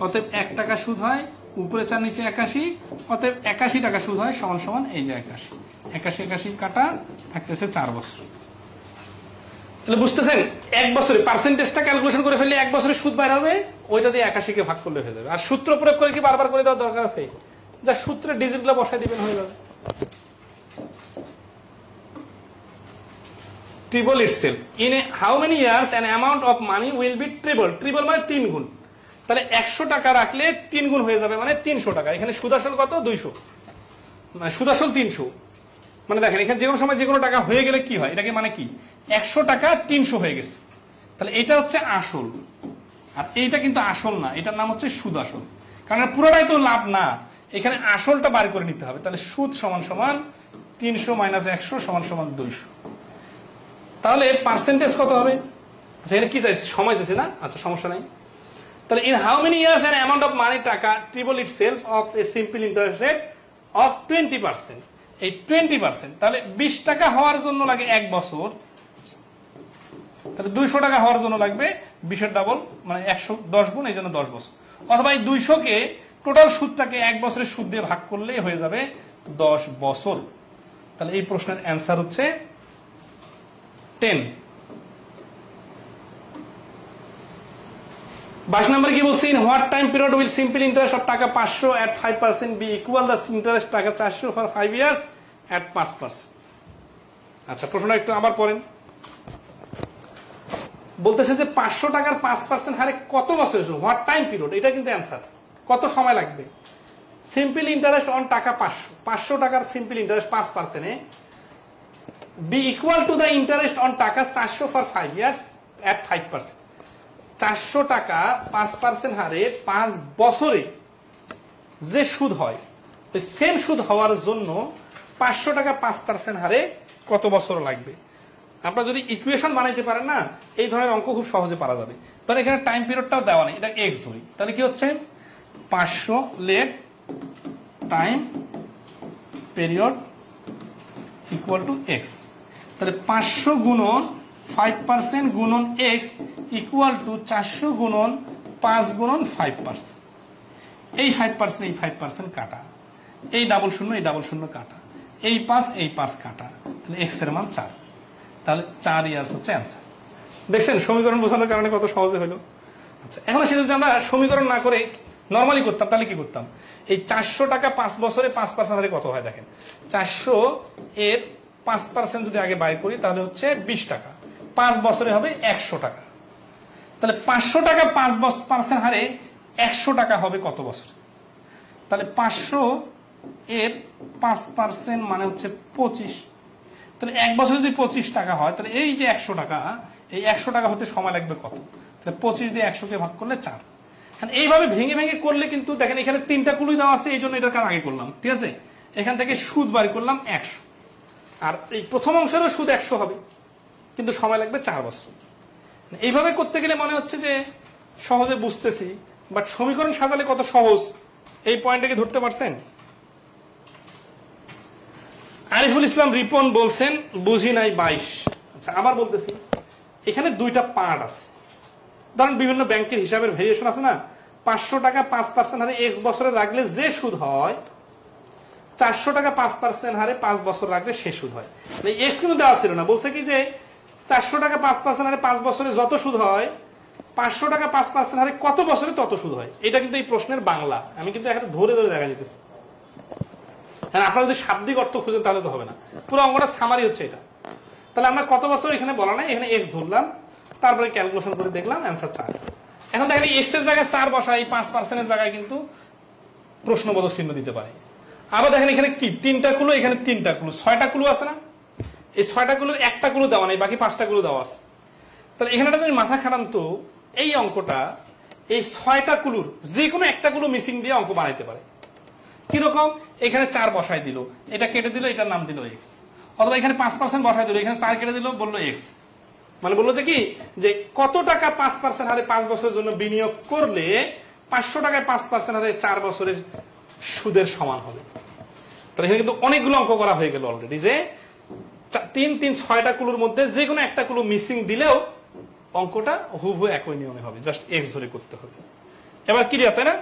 অতএব 1 টাকা সুদ হয় উপরে 4 নিচে 81, অতএব 81 টাকা সুদ হয় সমান সমান এই যে 81 81 81 কাটা থাকতেছে 4 বছর। তাহলে বুঝতেছেন 1 বছরে পার্সেন্টেজটা ক্যালকুলেশন করে ফেললে 1 বছরের সুদ বাইর হবে, ওইটা দিয়ে 81 কে ভাগ করলে হয়ে যাবে। আর সূত্র প্রয়োগ করে কি বারবার করে দেওয়ার দরকার আছে? যা সূত্রের ডিজিটগুলো বসাই দিবেন হয়ে যাবে। Triple itself in A how many years an amount of money will be triple. Triple মানে 3 গুণ। তাহলে 100 টাকা রাখলে 3 গুণ হয়ে যাবে, মানে 300 টাকা। এখানে সুদ আসল কত? 200, মানে সুদ আসল 300। মানে দেখেন এখানে যে কোনো সময় যে কোনো টাকা হয়ে গেলে কি হয়, এটাকে মানে কি 100 টাকা 300 হয়ে গেছে। তাহলে এটা হচ্ছে আসল, আর এইটা কিন্তু আসল না, এটার নাম হচ্ছে সুদ আসল। কারণ পুরোটাই তো লাভ না, এখানে আসলটা বার করে নিতে হবে। তাহলে সুদ সমান সমান 300 মাইনাস 100 সমান সমান 200। তাহলে পার্সেন্টেজ কত হবে? আচ্ছা এটা কি চাইছে? সময় চাইছে না? আচ্ছা সমস্যা নাই। তাহলে in how many years an amount of money taka triple itself of a simple interest rate of 20%। এই 20%, তাহলে 20 টাকা হওয়ার জন্য লাগে 1 বছর, তাহলে 200 টাকা হওয়ার জন্য লাগবে 20 ডাবল, মানে 110 গুণ, এই জন্য 10 বছর। অথবা এই 200 কে টোটাল সুদটাকে 1 বছরের সুদ দিয়ে ভাগ করলে হয়ে যাবে 10 বছর। তাহলে এই প্রশ্নের অ্যান্সার হচ্ছে 10। 22 নম্বর কি বলছি? In what time period will simple interest of টাকা 500 at 5% be equal the interest টাকা 400 ফর 5 ইয়ার্স at 5%? আচ্ছা প্রশ্নটা একটু আবার পড়েন। বলতেছে যে 500 টাকার 5% হারে কত বছর? হোয়াট টাইম পিরিয়ড, এটা কিন্তু অ্যান্সার। কত সময় লাগবে? সিম্পল ইন্টারেস্ট অন টাকা 500 টাকার সিম্পল ইন্টারেস্ট 5% এ be equal to the interest on টাকা 400 ফর 5 ইয়ার্স at 5%। 400 টাকা 5% হারে 5 বছরে যে সুদ হয়, ওই সেম সুদ হওয়ার জন্য 500 টাকা 5% হারে কত বছর লাগবে? আপনারা যদি ইকুয়েশন বানাইতে পারেন না, এই ধরনের অঙ্ক খুব সহজে পারা যাবে। তাহলে এখানে টাইম পিরিয়ডটাও দেওয়া নেই, এটা এক্স ধরি। তাহলে কি হচ্ছে 500 let time period equal to x. তাহলে 500 গুণন 5% গুণন এক্স ইকুয়াল টু 400 গুণন 5 গুণন 5%। এই 5% এই 5% কাটা, এই ডাবল শূন্য এই ডাবল শূন্য কাটা, এই 5 এই 5 কাটা, তাহলে এক্স এর মান 4। তাহলে 4 ইয়ার্স হচ্ছে অ্যান্সার। দেখছেন সমীকরণ বোঝানোর কারণে কত সহজে হলো। আচ্ছা এখন সেটা যদি আমরা সমীকরণ না করে নর্মালি করতাম তাহলে কি করতাম? এই 400 টাকা 5 বছরে 5% হারে কত হয় দেখেন, 400 এর 5% যদি আগে বাই করি তাহলে হচ্ছে 20 টাকা, 5 বছরে হবে 100 টাকা। তাহলে 500 টাকা 5% হারে 100 টাকা হবে কত বছর? তাহলে 500 এর 5% মানে হচ্ছে 25। তাহলে 1 বছরে যদি 25 টাকা হয়, তাহলে এই যে 100 টাকা, এই 100 টাকা হতে সময় লাগবে কত? তাহলে 25 দিয়ে 100 কে ভাগ করলে 4। এইভাবে ভেঙে ভেঙে করলে কিন্তু দেখেন এখানে 3টা কুলুই দেওয়া আছে, এই জন্য এটার কারণ আগে করলাম, ঠিক আছে? এখান থেকে সুদ বাড়ি করলাম 100, আর এই প্রথম অংশেরও সুদ 100 হবে, কিন্তু সময় লাগবে 4 বছর। এইভাবে করতে গেলে মনে হচ্ছে যে সহজে বুঝতেছি, বাট সমীকরণ সাজালে কত সহজ, এই পয়েন্টটাকে ধরতে পারছেন? আরিফুল ইসলাম রিপন বলছেন বুঝি নাই 22। আচ্ছা আবার বলতেছি, এখানে 2টা পার্ট আছে, ধরেন বিভিন্ন ব্যাংকের হিসাবের ভেরিয়েশন আছে না, 500 টাকা 5% হারে x বছরে রাখলে যে সুদ হয়, 400 টাকা 5% হারে 5 বছর রাখলে সে সুদ হয়। x কিন্তু দেওয়া ছিল না, বলছে কি যে 400 টাকা 5% হারে 5 বছরে যত সুদ হয়, 500 টাকা 5% হারে কত বছরে তত সুদ হয়। এটা কিন্তু এই প্রশ্নের বাংলা, আমি কিন্তু এখানে ধরে ধরে দেখা যেতেছে। হ্যাঁ, আপনারা যদি শাব্দিক অর্থ খুঁজেন তাহলে তো হবে না, পুরো অঙ্কটা সামারি হচ্ছে এটা। তাহলে আমরা কত বছর এখানে বলা নাই, এখানে x ধরলাম, তারপরে ক্যালকুলেশন করে দেখলাম অ্যান্সার 4। এখন দেখেন x এর জায়গায় 4 বসাই, 5% এর জায়গায় কিন্তু প্রশ্নবোধক চিহ্ন দিতে পারে। আবার দেখেন এখানে কি 3টা কুলো, এখানে 3টা কুলো, 6টা কুলো আছে না, এই 6টা কুলোর একটা কুলো দেওয়া নেই, বাকি 5টা কুলো দেওয়া আছে। তাহলে এখানে যদি মাথা খাটান তো এই অঙ্কটা এই 6টা কুলোর যে কোনো একটা কুলো মিসিং দিয়ে অঙ্ক বানাইতে পারে। কিরকম, এখানে 4 বসাই দিল, এটা কেটে দিল, এটার নাম দিল x, অথবা এখানে 5% বসাই দিল, এখানে 4 কেটে দিল, বললো x। মানে বললো যে কি, যে কত টাকা 5% হারে 5 বছরের জন্য বিনিয়োগ করলে 500 টাকায় 5% হারে 4 বছরের সুদের সমান হবে। তাহলে এখানে কিন্তু অনেকগুলো অঙ্ক করা হয়ে গেল অলরেডি, যে 6টা কুলোর মধ্যে যে কোনো একটা কুলো মিসিং দিলেও অঙ্কটা হুবহু একই নিয়মে হবে, জাস্ট x ধরে করতে হবে। এবার ক্লিয়ার, তাই না?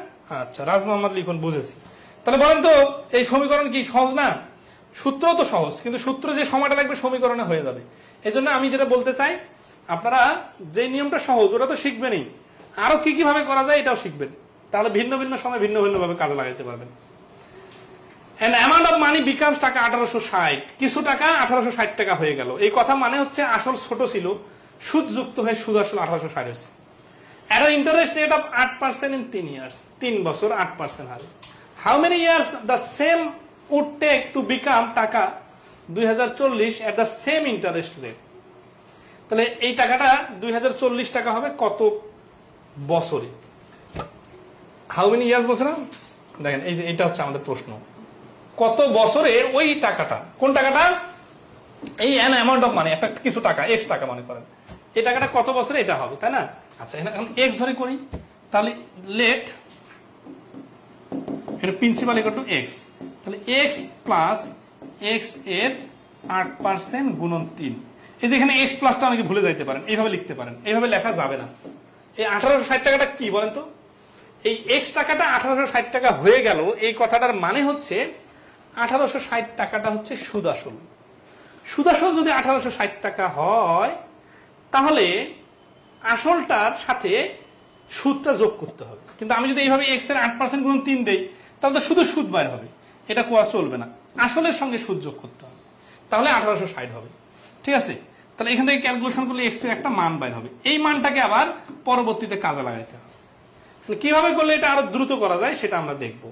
আচ্ছা, রাজ মোহাম্মদ লিখুন, বুঝেছি। তাহলে বলেন তো এই সমীকরণ কি সহজ না? সূত্র তো সহজ, কিন্তু সূত্র যে সময়টা লাগবে সমীকরণে হয়ে যাবে। এই জন্য আমি যেটা বলতে চাই, আপনারা যে নিয়মটা সহজ ওটা তো শিখবেনই, আরো কি কিভাবে করা যায় এটাও শিখবেন, তাহলে ভিন্ন ভিন্ন সময় ভিন্ন ভিন্ন ভাবে কাজে লাগাইতে পারবেন। an amount of money becomes টাকা 1860, কিছু টাকা 1860 টাকা হয়ে গেল। এই কথা মানে হচ্ছে আসল ছোট ছিল, সুদ যুক্ত হয়ে সুদ আসল 1860 হয়েছে। at an interest rate of 8% in 3 years, 3 বছর 8% হারে। how many years the same would take to become টাকা 2040 at the same interest rate? তাহলে এই টাকাটা 2040 টাকা হবে কত বছরে? হাউ মেনি ইয়ার্স বলছে না? দেখেন এই যে এটা হচ্ছে আমাদের প্রশ্ন, কত বছরে ওই টাকাটা, কোন টাকাটা, এই অ্যান অ্যামাউন্ট অফ মানি, একটা কিছু টাকা x টাকা মনে করেন, এই টাকাটা কত বছরে এটা হবে, তাই না? আচ্ছা, এখন x ধরে করি, তাহলে লেট এটা প্রিন্সিপাল ইকুয়াল টু x, তাহলে x প্লাস x এর 8% গুণন 3। এই যে এখানে x প্লাসটা অনেকে ভুলে যাইতে পারেন, এইভাবে লিখতে পারেন, এইভাবে লেখা যাবে না। এই 1860 টাকাটা কি বলেন তো? এই x টাকাটা 1860 টাকা হয়ে গেল, এই কথাটার মানে হচ্ছে 1860 টাকাটা হচ্ছে সুদ আসল। সুদ আসল যদি 1860 টাকা হয়, তাহলে আসলটার সাথে সুদটা যোগ করতে হবে। কিন্তু আমি যদি এইভাবে x এর 8% গুণ 3 দেই, তাহলে তো শুধু সুদ বাইর হবে, এটা কোয়া চলবে না, আসলের সঙ্গে সুদ যোগ করতে হবে, তাহলে 1860 হবে। ঠিক আছে, তাহলে এখান থেকে ক্যালকুলেশন করলে x এর একটা মান বাইর হবে, এই মানটাকে আবার পরবর্তীতে কাজে লাগাইতে হবে। কিভাবে করলে এটা আরো দ্রুত করা যায় সেটা আমরা দেখব।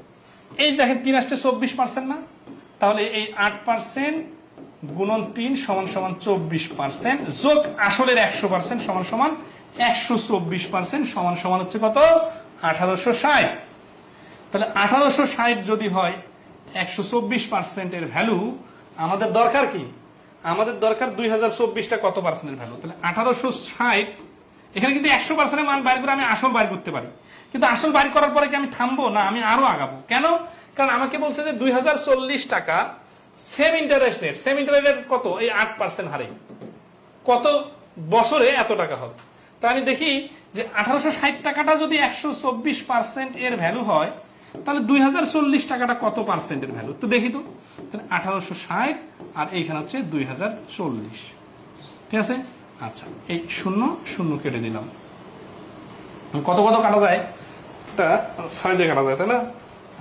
এই দেখেন 3 আসছে 24% না, তাহলে এই 8% গুণন 3 সমান সমান 24% যোগ আসলের 100% সমান সমান 124% সমান সমান হচ্ছে কত? 1860। তাহলে 1860 যদি হয় 124% এর ভ্যালু, আমাদের দরকার কি? আমাদের দরকার 2024টা কত পার্সেন্টের ভ্যালু। তাহলে 1860, এখানে কিন্তু 100% এর মান বাইর করে আমি আসল বাইর করতে পারি, কিন্তু আসল বাইর করার পরে কি আমি থামবো না, আমি আরো আগাবো। কেন? কারণ আমাকে বলছে যে 2040 টাকা same interest rate, same interest rate কত? এই 8% হারে কত বছরে এত টাকা হবে। তা আমি দেখি যে 1860 টাকাটা যদি 124% এর ভ্যালু হয়, তাহলে 2040 টাকাটা কত পার্সেন্টের ভ্যালু একটু দেখি তো। তাহলে 1860 আর এইখানে হচ্ছে 2040, ঠিক আছে। আচ্ছা, এই 0 0 কেটে দিলাম, কত কত কাটা যায়? এটা 6 দিয়ে কাটা যায়, তাই না?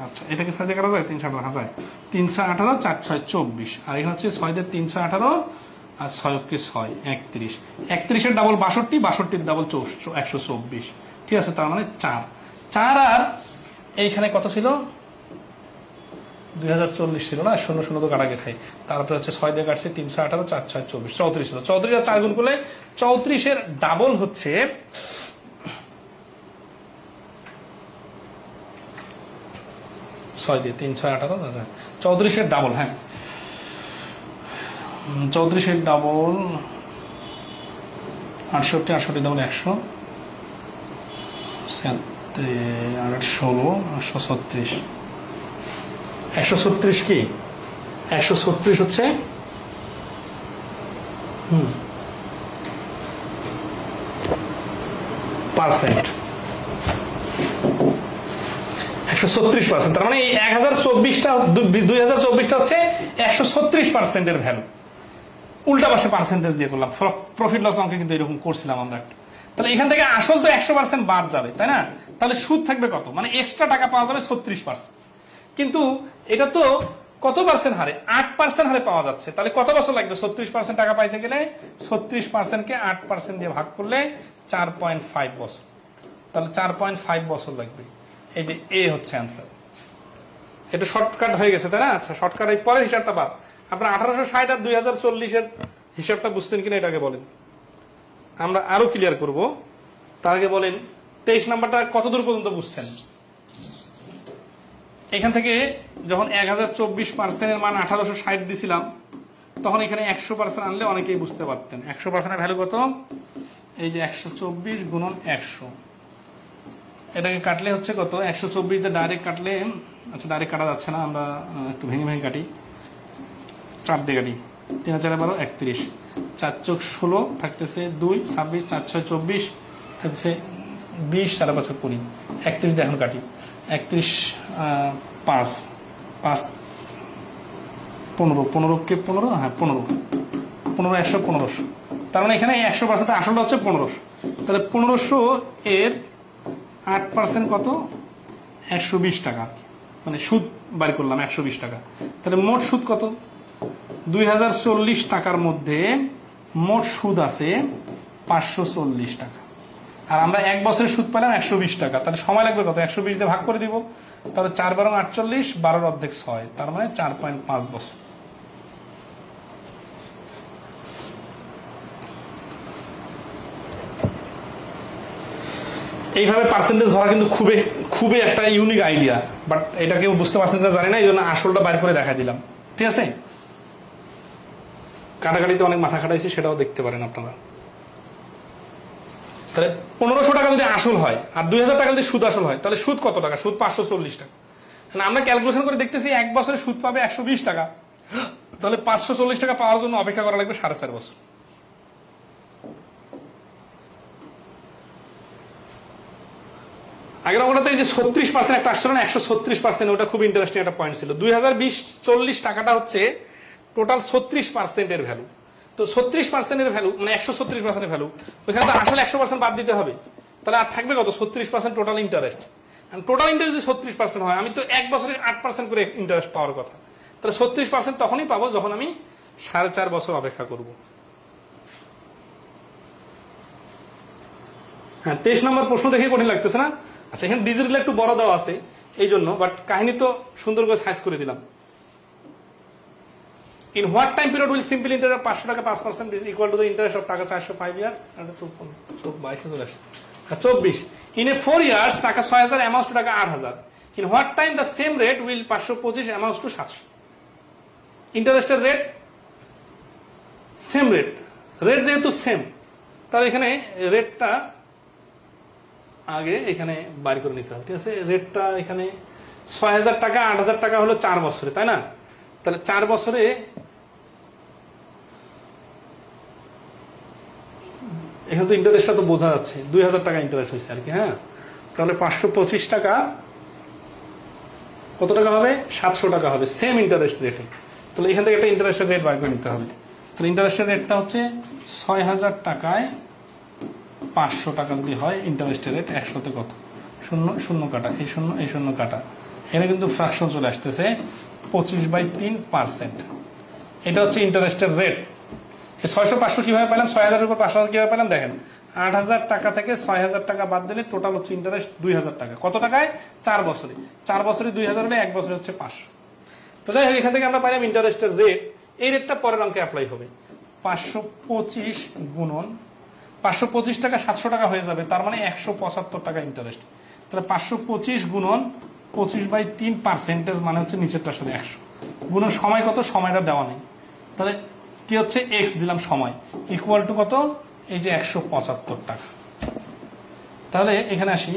আচ্ছা, এটাকে 6 দিয়ে কাটা যায়, 318 কাটা যায়, 318 4 6 24, আর এখানে হচ্ছে 6 দিয়ে 318 আর 6 কে 6 31, 31 এর ডাবল 62, 62 এর ডাবল 124, ঠিক আছে। তার মানে 4 আর এইখানে কত ছিল? 2040 ছিল না, 0 0 তো কাটা গেছে, তারপরে হচ্ছে 6 দিয়ে কাটছে, 318 4 6 24, 34 ছিল। 34 আর 4 গুণ করলে 34 এর ডাবল হচ্ছে 6 দিয়ে 3 6 18, 34 এর ডাবল, হ্যাঁ 34 এর ডাবল 68, 68 ডাবল 100, 16 136, 136 কি 136 হচ্ছে 5 136%। তার মানে এই 1024টা 2024টা হচ্ছে 136%-এর ভ্যালু। উল্টা পাশে পার্সেন্টেজ দিয়ে করলাম, প্রফিট লস অঙ্কে কিন্তু এরকম করছিলাম আমরা একটা। তাহলে এখান থেকে আসল তো 100% বাদ যাবে, তাই না? তাহলে সুদ থাকবে কত, মানে এক্সট্রা টাকা পাওয়া যাবে 36%। কিন্তু এটা তো কত পার্সেন্ট হারে, 8% হারে পাওয়া যাচ্ছে। তাহলে কত বছর লাগবে 36% টাকা পাইতে গেলে? 36%-কে 8% দিয়ে ভাগ করলে 4.5 বছর। তাহলে 4.5 বছর লাগবে। এই যে এ হচ্ছে অ্যান্সার। এটা শর্টকাট হয়ে গেছে, তাই না? আচ্ছা, শর্টকাট এই পরের হিসাবটা বাদ। আপনার 1860 আর 2040-এর হিসাবটা বুঝছেন কিনা এটাকে বলেন, আমরা আরো ক্লিয়ার করব। তার আগে বলেন 23 নাম্বারটা কতদূর পর্যন্ত বুঝছেন? এখান থেকে যখন 1024%-এর মান 1860 দিছিলাম, তখন এখানে 100% আনলে অনেকেই বুঝতে পারতেন। 100%-এর ভ্যালু কত? এই যে 124 গুণন 100, এটাকে কাটলে হচ্ছে কত? 124 দিয়ে ডাইরেক্ট কাটলে, আচ্ছা ডাইরেক্ট কাটা যাচ্ছে না, আমরা একটু ভেঙে ভেঙে কাটি। 4 দিয়ে কাটি, 3 4 12 31, 4 চোখ 16 থাকতেছে 2, 26, 4 6 24 থাকতেছে 20, 4 5 20, 31 দিয়ে এখন কাটি। 31 5 5 15, 15-কে 15, হ্যাঁ 15 15 100 1500। তার মানে এখানে 100% আসলটা হচ্ছে 1500। তাহলে 1500 এর 8% কত? 120 টাকা, মানে সুদ বাড়ি করলাম 120 টাকা। তাহলে মোট সুদ কত? 2040 টাকার মধ্যে মোট সুদ আছে 540 টাকা, আর আমরা এক বছরের সুদ পেলাম 120 টাকা। তাহলে সময় লাগবে কত? 120 দিয়ে ভাগ করে দিব। তাহলে 4 12 48, 12 অর্ধেক 6, তার মানে 4.5 বছর। এইভাবে পার্সেন্টেজ ধরা কিন্তু খুবই খুবই একটা ইউনিক আইডিয়া, বাট এটা কেউ বুঝতে পারছেন না, জানি না, এই জন্য আসলটা বাইর করে দেখা দিলাম। ঠিক আছে, কাটাকাটিতে অনেক মাথা খাটাইছি, সেটাও দেখতে পারেন আপনারা। তাহলে 1500 টাকা যদি আসল হয় আর 2000 টাকা যদি সুদ আসল হয়, তাহলে সুদ কত টাকা? সুদ 540 টাকা। আমরা ক্যালকুলেশন করে দেখতেছি এক বছরে সুদ পাবে 120 টাকা, তাহলে 540 টাকা পাওয়ার জন্য অপেক্ষা করা লাগবে 4.5 বছর। আগের অঙ্কটাতে এই যে 36% একটা আসছিল না, 136%, ওটা খুব ইন্টারেস্টিং একটা পয়েন্ট ছিল। 2020-40 টাকাটা হচ্ছে টোটাল 36%-এর ভ্যালু। তো 36%-এর ভ্যালু মানে 136%-এর ভ্যালু, ওইখানে তো আসলে 100% বাদ দিতে হবে। তাহলে আর থাকবে কত? 36% টোটাল ইন্টারেস্ট। টোটাল ইন্টারেস্ট যদি 36% হয়, আমি তো এক বছরে 8% করে ইন্টারেস্ট পাওয়ার কথা। তাহলে 36% তখনই পাবো যখন আমি 4.5 বছর অপেক্ষা করব। হ্যাঁ, 23 নম্বর প্রশ্ন দেখে কঠিন লাগতেছে না? আচ্ছা, এখানে ডিজিটগুলো একটু বড় দেওয়া আছে এই জন্য, বাট কাহিনী তো সুন্দর করে সাইজ করে দিলাম। In what time period will simple interest of 500 টাকা 5% is equal to the interest of টাকা 405 years? এটা তো 24 In a 4 years টাকা 6000 amounts to টাকা 8000. In what time the same rate will 525 amounts to 700? ইন্টারেস্টের রেট সেম রেট, রেট যেহেতু same, তাহলে এখানে রেটটা আগে এখানে বাইর করে নিতে হবে। ঠিক আছে, রেটটা এখানে 6000 টাকা 8000 টাকা হলো 4 বছরে, তাই না? তাহলে 4 বছরে এখানে তো ইন্টারেস্টটা তো বোঝা যাচ্ছে, 2000 টাকা ইন্টারেস্ট হয়েছে আর কি। হ্যাঁ, তাহলে 525 টাকা কত টাকা হবে? 700 টাকা হবে, সেম ইন্টারেস্ট রেটে। তাহলে এখান থেকে একটা ইন্টারেস্টের রেট বাইর করে নিতে হবে। তাহলে ইন্টারেস্টের রেটটা হচ্ছে 6000 টাকায় 500 টাকা যদি হয় ইন্টারেস্টের রেট, 100তে কত? 0 0 কাটা, এই 0 এই 0 কাটা, এখানে কিন্তু ফ্র্যাকশন চলে আসতেছে 25/3%। এটা হচ্ছে ইন্টারেস্টের রেট। এই 600 500 কিভাবে পেলাম? 6000-এর উপর 5000 কিভাবে পেলাম? দেখেন, 8000 টাকা থেকে 6000 টাকা বাদ দিলে টোটাল হচ্ছে ইন্টারেস্ট 2000 টাকা। কত টাকায়? 4 বছরে। 4 বছরে 2000 হলে 1 বছরে হচ্ছে 500। তো যাই হোক, এখান থেকে আমরা পাইলাম ইন্টারেস্টের রেট। এই রেটটা পরের অঙ্কে অ্যাপ্লাই হবে। 525 গুণন 525 টাকা 700 টাকা হয়ে যাবে, তার মানে 175 টাকা ইন্টারেস্ট। তাহলে 525 গুণন 25/3% মানে হচ্ছে নিচেরটার সাথে 100 গুণন সময় কত? সময়টা দেওয়া নেই, তাহলে কি হচ্ছে? এক্স দিলাম সময়, ইকুয়াল টু কত? এই যে 175 টাকা। তাহলে এখানে আসি,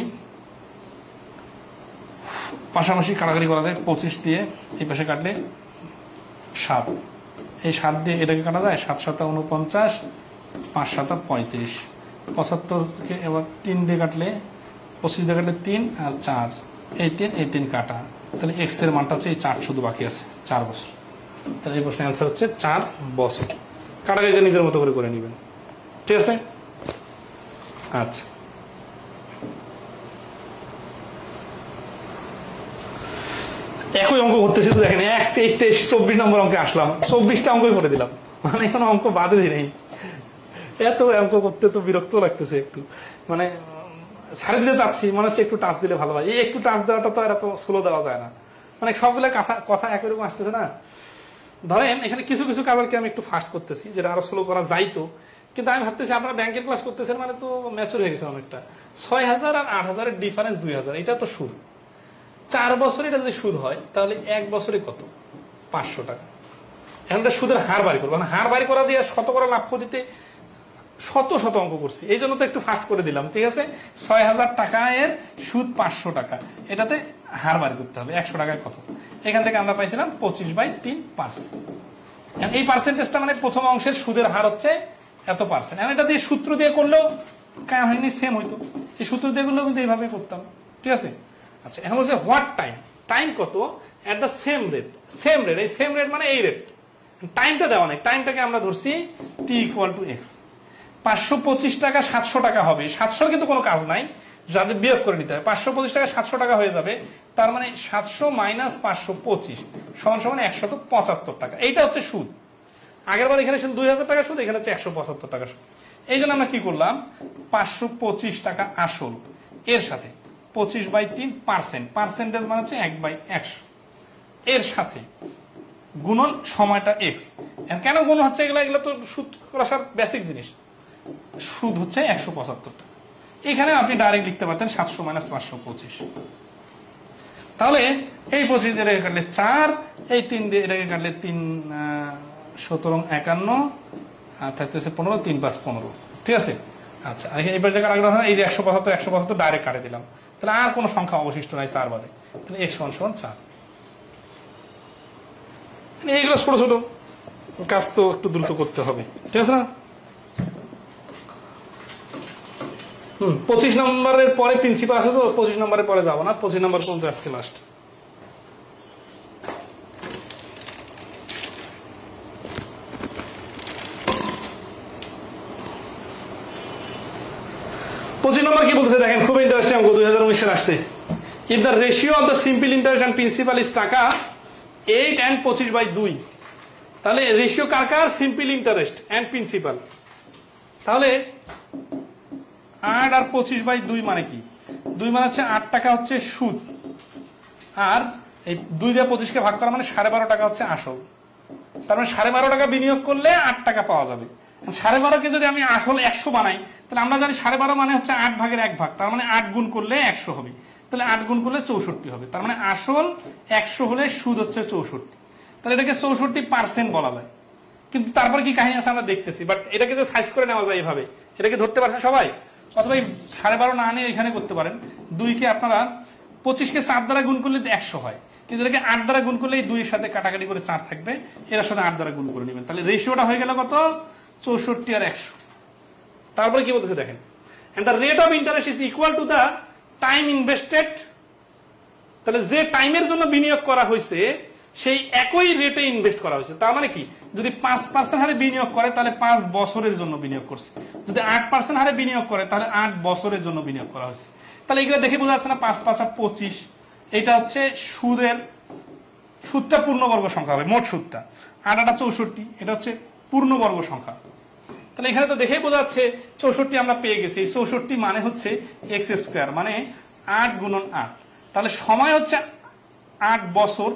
পাশাপাশি কাটাকাটি করা যায় 25 দিয়ে, এই পাশে কাটলে 7, এই 7 দিয়ে এটাকে কাটা যায়, 7 7 49, 5 7 35, 75 এবার 3 দিয়ে কাটলে 25 দিয়ে কাটলে 3 আর 4, এই 3 কাটা, তাহলে এক্স এর মানটা হচ্ছে এই 4 শুধু বাকি আছে, 4 বছর। তাহলে এই প্রশ্নের অ্যান্সার হচ্ছে 4 বছর। কাটাকাটিটা নিজের মতো করে নেবেন, ঠিক আছে? আচ্ছা, একই অঙ্ক করতেছি তো দেখেন, 23 নম্বর অঙ্কে আসলাম, 24টা অঙ্কই করে দিলাম, মানে কোনো অঙ্ক বাদে দিই নেই। এত অঙ্ক করতে তো বিরক্ত লাগতেছে একটু, মানে ছাড়ে দিতে চাচ্ছি, মনে হচ্ছে একটু টাচ দিলে ভালো হয়। এই একটু টাচ দেওয়াটা তো আর এত স্লো দেওয়া যায় না, মানে সবগুলো কথা একই রকম আসতেছে না। ধরেন এখানে কিছু কিছু কাজকে আমি একটু ফাস্ট করতেছি, যেটা আরো স্লো করা যাইতো, কিন্তু আমি ভাবতেছি আপনারা ব্যাংকের ক্লাস করতেছেন মানে তো ম্যাচুর হয়ে গেছে অনেকটা। 6000 আর 8000 এর ডিফারেন্স 2000, এটা তো সুদ। 4 বছর এটা যদি সুদ হয় তাহলে 1 বছরে কত? 500 টাকা। এখন সুদের হার বাড়ি করবো, মানে হার বাড়ি করা দিয়ে শতকরা লাভ দিতে শত শত অঙ্ক করছি, এই জন্য তো একটু ফাস্ট করে দিলাম, ঠিক আছে? 6000 টাকা এর সুদ 500 টাকা, এটাতে হার বাড়ি করতে হবে 100 টাকায় কত। এখান থেকে আমরা পাইছিলাম 25/3%। এই পার্সেন্টেজটা মানে প্রথম অংশের সুদের হার হচ্ছে এত %। এটা দিয়ে সূত্র দিয়ে করলেও কায়া হয়নি, সেম হইতো। এই সূত্র দিয়ে করলেও কিন্তু এইভাবে করতাম, ঠিক আছে? আচ্ছা, এখন বলছে হোয়াট টাইম, টাইম কত at the same rate. Same rate, এই সেম রেট মানে এই রেট, টাইমটা দেওয়া নেই। টাইমটাকে আমরা ধরছি t=x। 525 টাকা 700 টাকা হবে, 700 কিন্তু কোনো কাজ নাই, যাদের বিয়োগ করে নিতে হবে। 525 টাকা 700 টাকা হয়ে যাবে, তার মানে 700 - 525 = 175 টাকা। এইটা হচ্ছে সুদ। আগের বার এখানে 2000 টাকা সুদ, এখানে হচ্ছে 175 টাকা সুদ। এই জন্য আমরা কি করলাম, 525 টাকা আসল, এর সাথে 25/3%, পার্সেন্টেজ মানে হচ্ছে 1/100, এর সাথে গুণন সময়টা x। কেন গুণ হচ্ছে এগুলো? এগুলো তো সুদ করার বেসিক জিনিস। সুদ হচ্ছে 175 টাকা। এখানে আপনি ডাইরেক্ট লিখতে পারতেন 700 - 525। তাহলে এই 25 দিয়ে এটাকে কাটলে 4, এই 3 দিয়ে এটাকে কাটলে 3 17 51, আর থাকতেছে 15, 3 5 15, ঠিক আছে? আচ্ছা, এবার জায়গায় আগ্রহ হয়, এই যে 175 ডাইরেক্ট কাটে দিলাম, তাহলে আর কোনো সংখ্যা অবশিষ্ট নাই 4 বাদে, তাহলে x = 4। এইগুলো ছোট ছোট কাজ তো একটু দ্রুত করতে হবে, ঠিক আছে না? 25 নম্বরের পরে প্রিন্সিপাল আছে তো, 25 নম্বরের পরে যাবো না, 25 নম্বর পর্যন্ত আজকে লাস্ট। নম্বর কি বলতেছে দেখেন, খুব ইন্টারেস্টিং অঙ্ক, 2019 সালে আসছে। If the ratio of the simple interest and principal is টাকা 8 and 25/2, তাহলে রেশিও কার কার? Simple interest and principal. তাহলে 8 আর 25/2 মানে কি? 2 মানে হচ্ছে 8 টাকা হচ্ছে সুদ, আর এই 2 দিয়ে 25 কে ভাগ করা মানে 12.5 টাকা হচ্ছে আসল। তার মানে 12.5 টাকা বিনিয়োগ করলে 8 টাকা পাওয়া যাবে। 12.5 কে যদি আমি আসল 100 বানাই, তাহলে আমরা জানি 12.5 মানে হচ্ছে 8 ভাগের 1 ভাগ, তার মানে 8 গুণ করলে 100 হবে, তাহলে 8 গুণ করলে 64 হবে। তার মানে আসল 100 হলে সুদ হচ্ছে 64, তাহলে এটাকে 64% বলা যায়। কিন্তু তারপর কি কাহিনী আছে আমরা দেখতেছি, বাট এটাকে যে সাইজ করে নেওয়া যায় এইভাবে, এটাকে ধরতে পারছে সবাই? অথবা 12.5 না আনে এখানে করতে পারেন। 2 কে আপনারা 25 কে 4 দ্বারা গুণ করলে 100 হয়, কিন্তু এটাকে 8 দ্বারা গুণ করলে এই 2 এর সাথে কাটাকাটি করে 4 থাকবে, এর সাথে 8 দ্বারা গুণ করে নেবেন, তাহলে রেশিওটা হয়ে গেল কত? 64 আর 100। তারপরে কি বলতেছে দেখেন, and the rate of interest is equal to the time invested, তাহলে যে টাইমের জন্য বিনিয়োগ করা হয়েছে সেই একই রেটে ইনভেস্ট করা হয়েছে। তার মানে কি, যদি 5% হারে বিনিয়োগ করে তাহলে 5 বছরের জন্য বিনিয়োগ করছে, যদি 8% হারে বিনিয়োগ করে তাহলে 8 বছরের জন্য বিনিয়োগ করা হয়েছে। তাহলে এগুলো দেখে বোঝা যাচ্ছে না 5 5 25, এটা হচ্ছে সুদটা পূর্ণবর্গ সংখ্যা হবে, মোট সুদটা। 8 8 64, এটা হচ্ছে পূর্ণবর্গ সংখ্যা। তাহলে এখানে তো দেখেই বোঝা যাচ্ছে 64 আমরা পেয়ে গেছি। 64 মানে হচ্ছে x², মানে 8 × 8, তাহলে সময় হচ্ছে 8 বছর,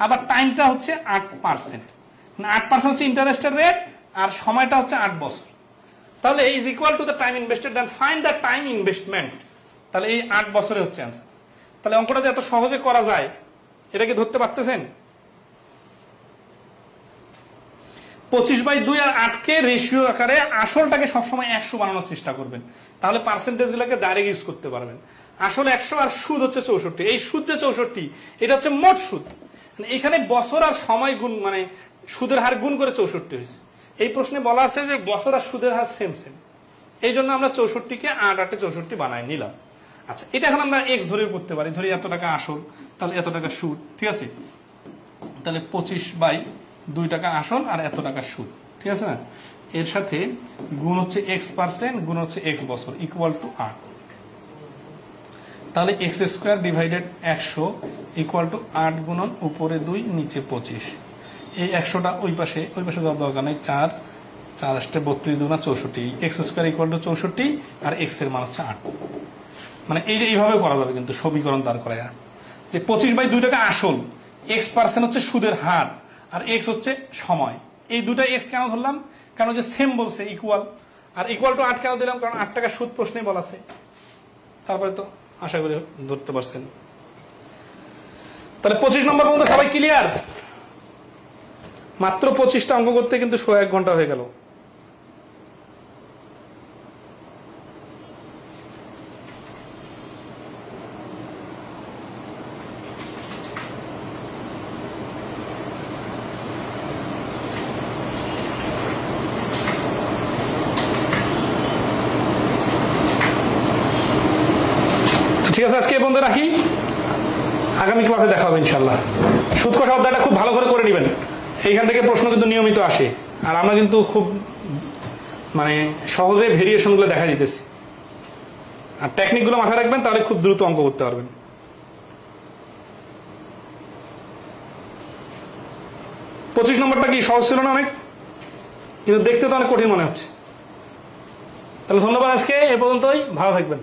আবার টাইমটা হচ্ছে 8%, 8% হচ্ছে ইন্টারেস্টের রেট, আর সময়টা হচ্ছে 8 বছর। তাহলে is equal to the time invested, then find the time investment. তাহলে এই 8 বছরে হচ্ছে অ্যান্সার। তাহলে অঙ্কটা যে এত সহজে করা যায়, এটা কি ধরতে পারতেছেন? 25/2 আর 8 কে রেশিও আকারে আসলটাকে সবসময় 100 বানানোর চেষ্টা করবেন, তাহলে পার্সেন্টেজ গুলোকে ডাইরেক্ট ইউজ করতে পারবেন। আসলে 100 আর সুদ হচ্ছে 64, এই সুদ যে 64, এটা হচ্ছে মোট সুদ। এখানে বছর আর সময় গুণ, মানে সুদের হার গুণ করে 64 হয়েছে। এই প্রশ্নে বলা আছে যে বছর আর সুদের হার সেম সেম, এই জন্য আমরা 64কে 8 8 64 বানাই নিলাম। আচ্ছা, এটা এখন আমরা এক্স ধরে করতে পারি, ধরি এত টাকা আসল, তাহলে এত টাকা সুদ, ঠিক আছে? তাহলে 25/2 টাকা আসল আর এত টাকা সুদ, ঠিক আছে না? এর সাথে গুণ হচ্ছে x% গুণ হচ্ছে x বছর ইকুয়াল টু 8। তাহলে x² ডিভাইডেড 100 ইকুয়াল টু 8 গুণন উপরে 2 নিচে 25। এই 100টা ওই পাশে যাওয়ার দরকার নেই, 4 4 আসতে 32 দুগুণা 64, x² equal to 64 R x এর মান হচ্ছে 8। মানে এই যে এইভাবে করা যাবে কিন্তু সমীকরণ দাঁড় করায়, যে 25/2 টাকা আসল, x% হচ্ছে সুদের হার আর x হচ্ছে সময়। এই দুটা x কেন ধরলাম? কারণ যে সেম বলছে ইকুয়াল, আর ইকুয়াল টু 8 কেন দিলাম? কারণ 8 টাকা সুদ প্রশ্নেই বলা আছে। তারপরে তো আশা করি ধরতে পারছেন। তাহলে 25 নম্বর পর্যন্ত সবাই ক্লিয়ার? মাত্র 25টা অঙ্ক করতে কিন্তু 1 ঘন্টা হয়ে গেল। ঠিক আছে, আজকে এই পর্যন্ত রাখি, আগামী ক্লাসে দেখা হবে ইনশাল্লাহ। সুদ কষা অধ্যায়টা খুব ভালো করে করে নেবেন, এইখান থেকে প্রশ্ন কিন্তু নিয়মিত আসে, আর আমরা কিন্তু খুব মানে সহজে ভেরিয়েশন গুলো দেখা দিতেছি। আর টেকনিক গুলো মাথায় রাখবেন, তাহলে খুব দ্রুত অঙ্ক করতে পারবেন। 25 নম্বরটা কি সহজ ছিল না অনেক? কিন্তু দেখতে তো অনেক কঠিন মনে হচ্ছে। তাহলে ধন্যবাদ, আজকে এ পর্যন্তই, ভালো থাকবেন।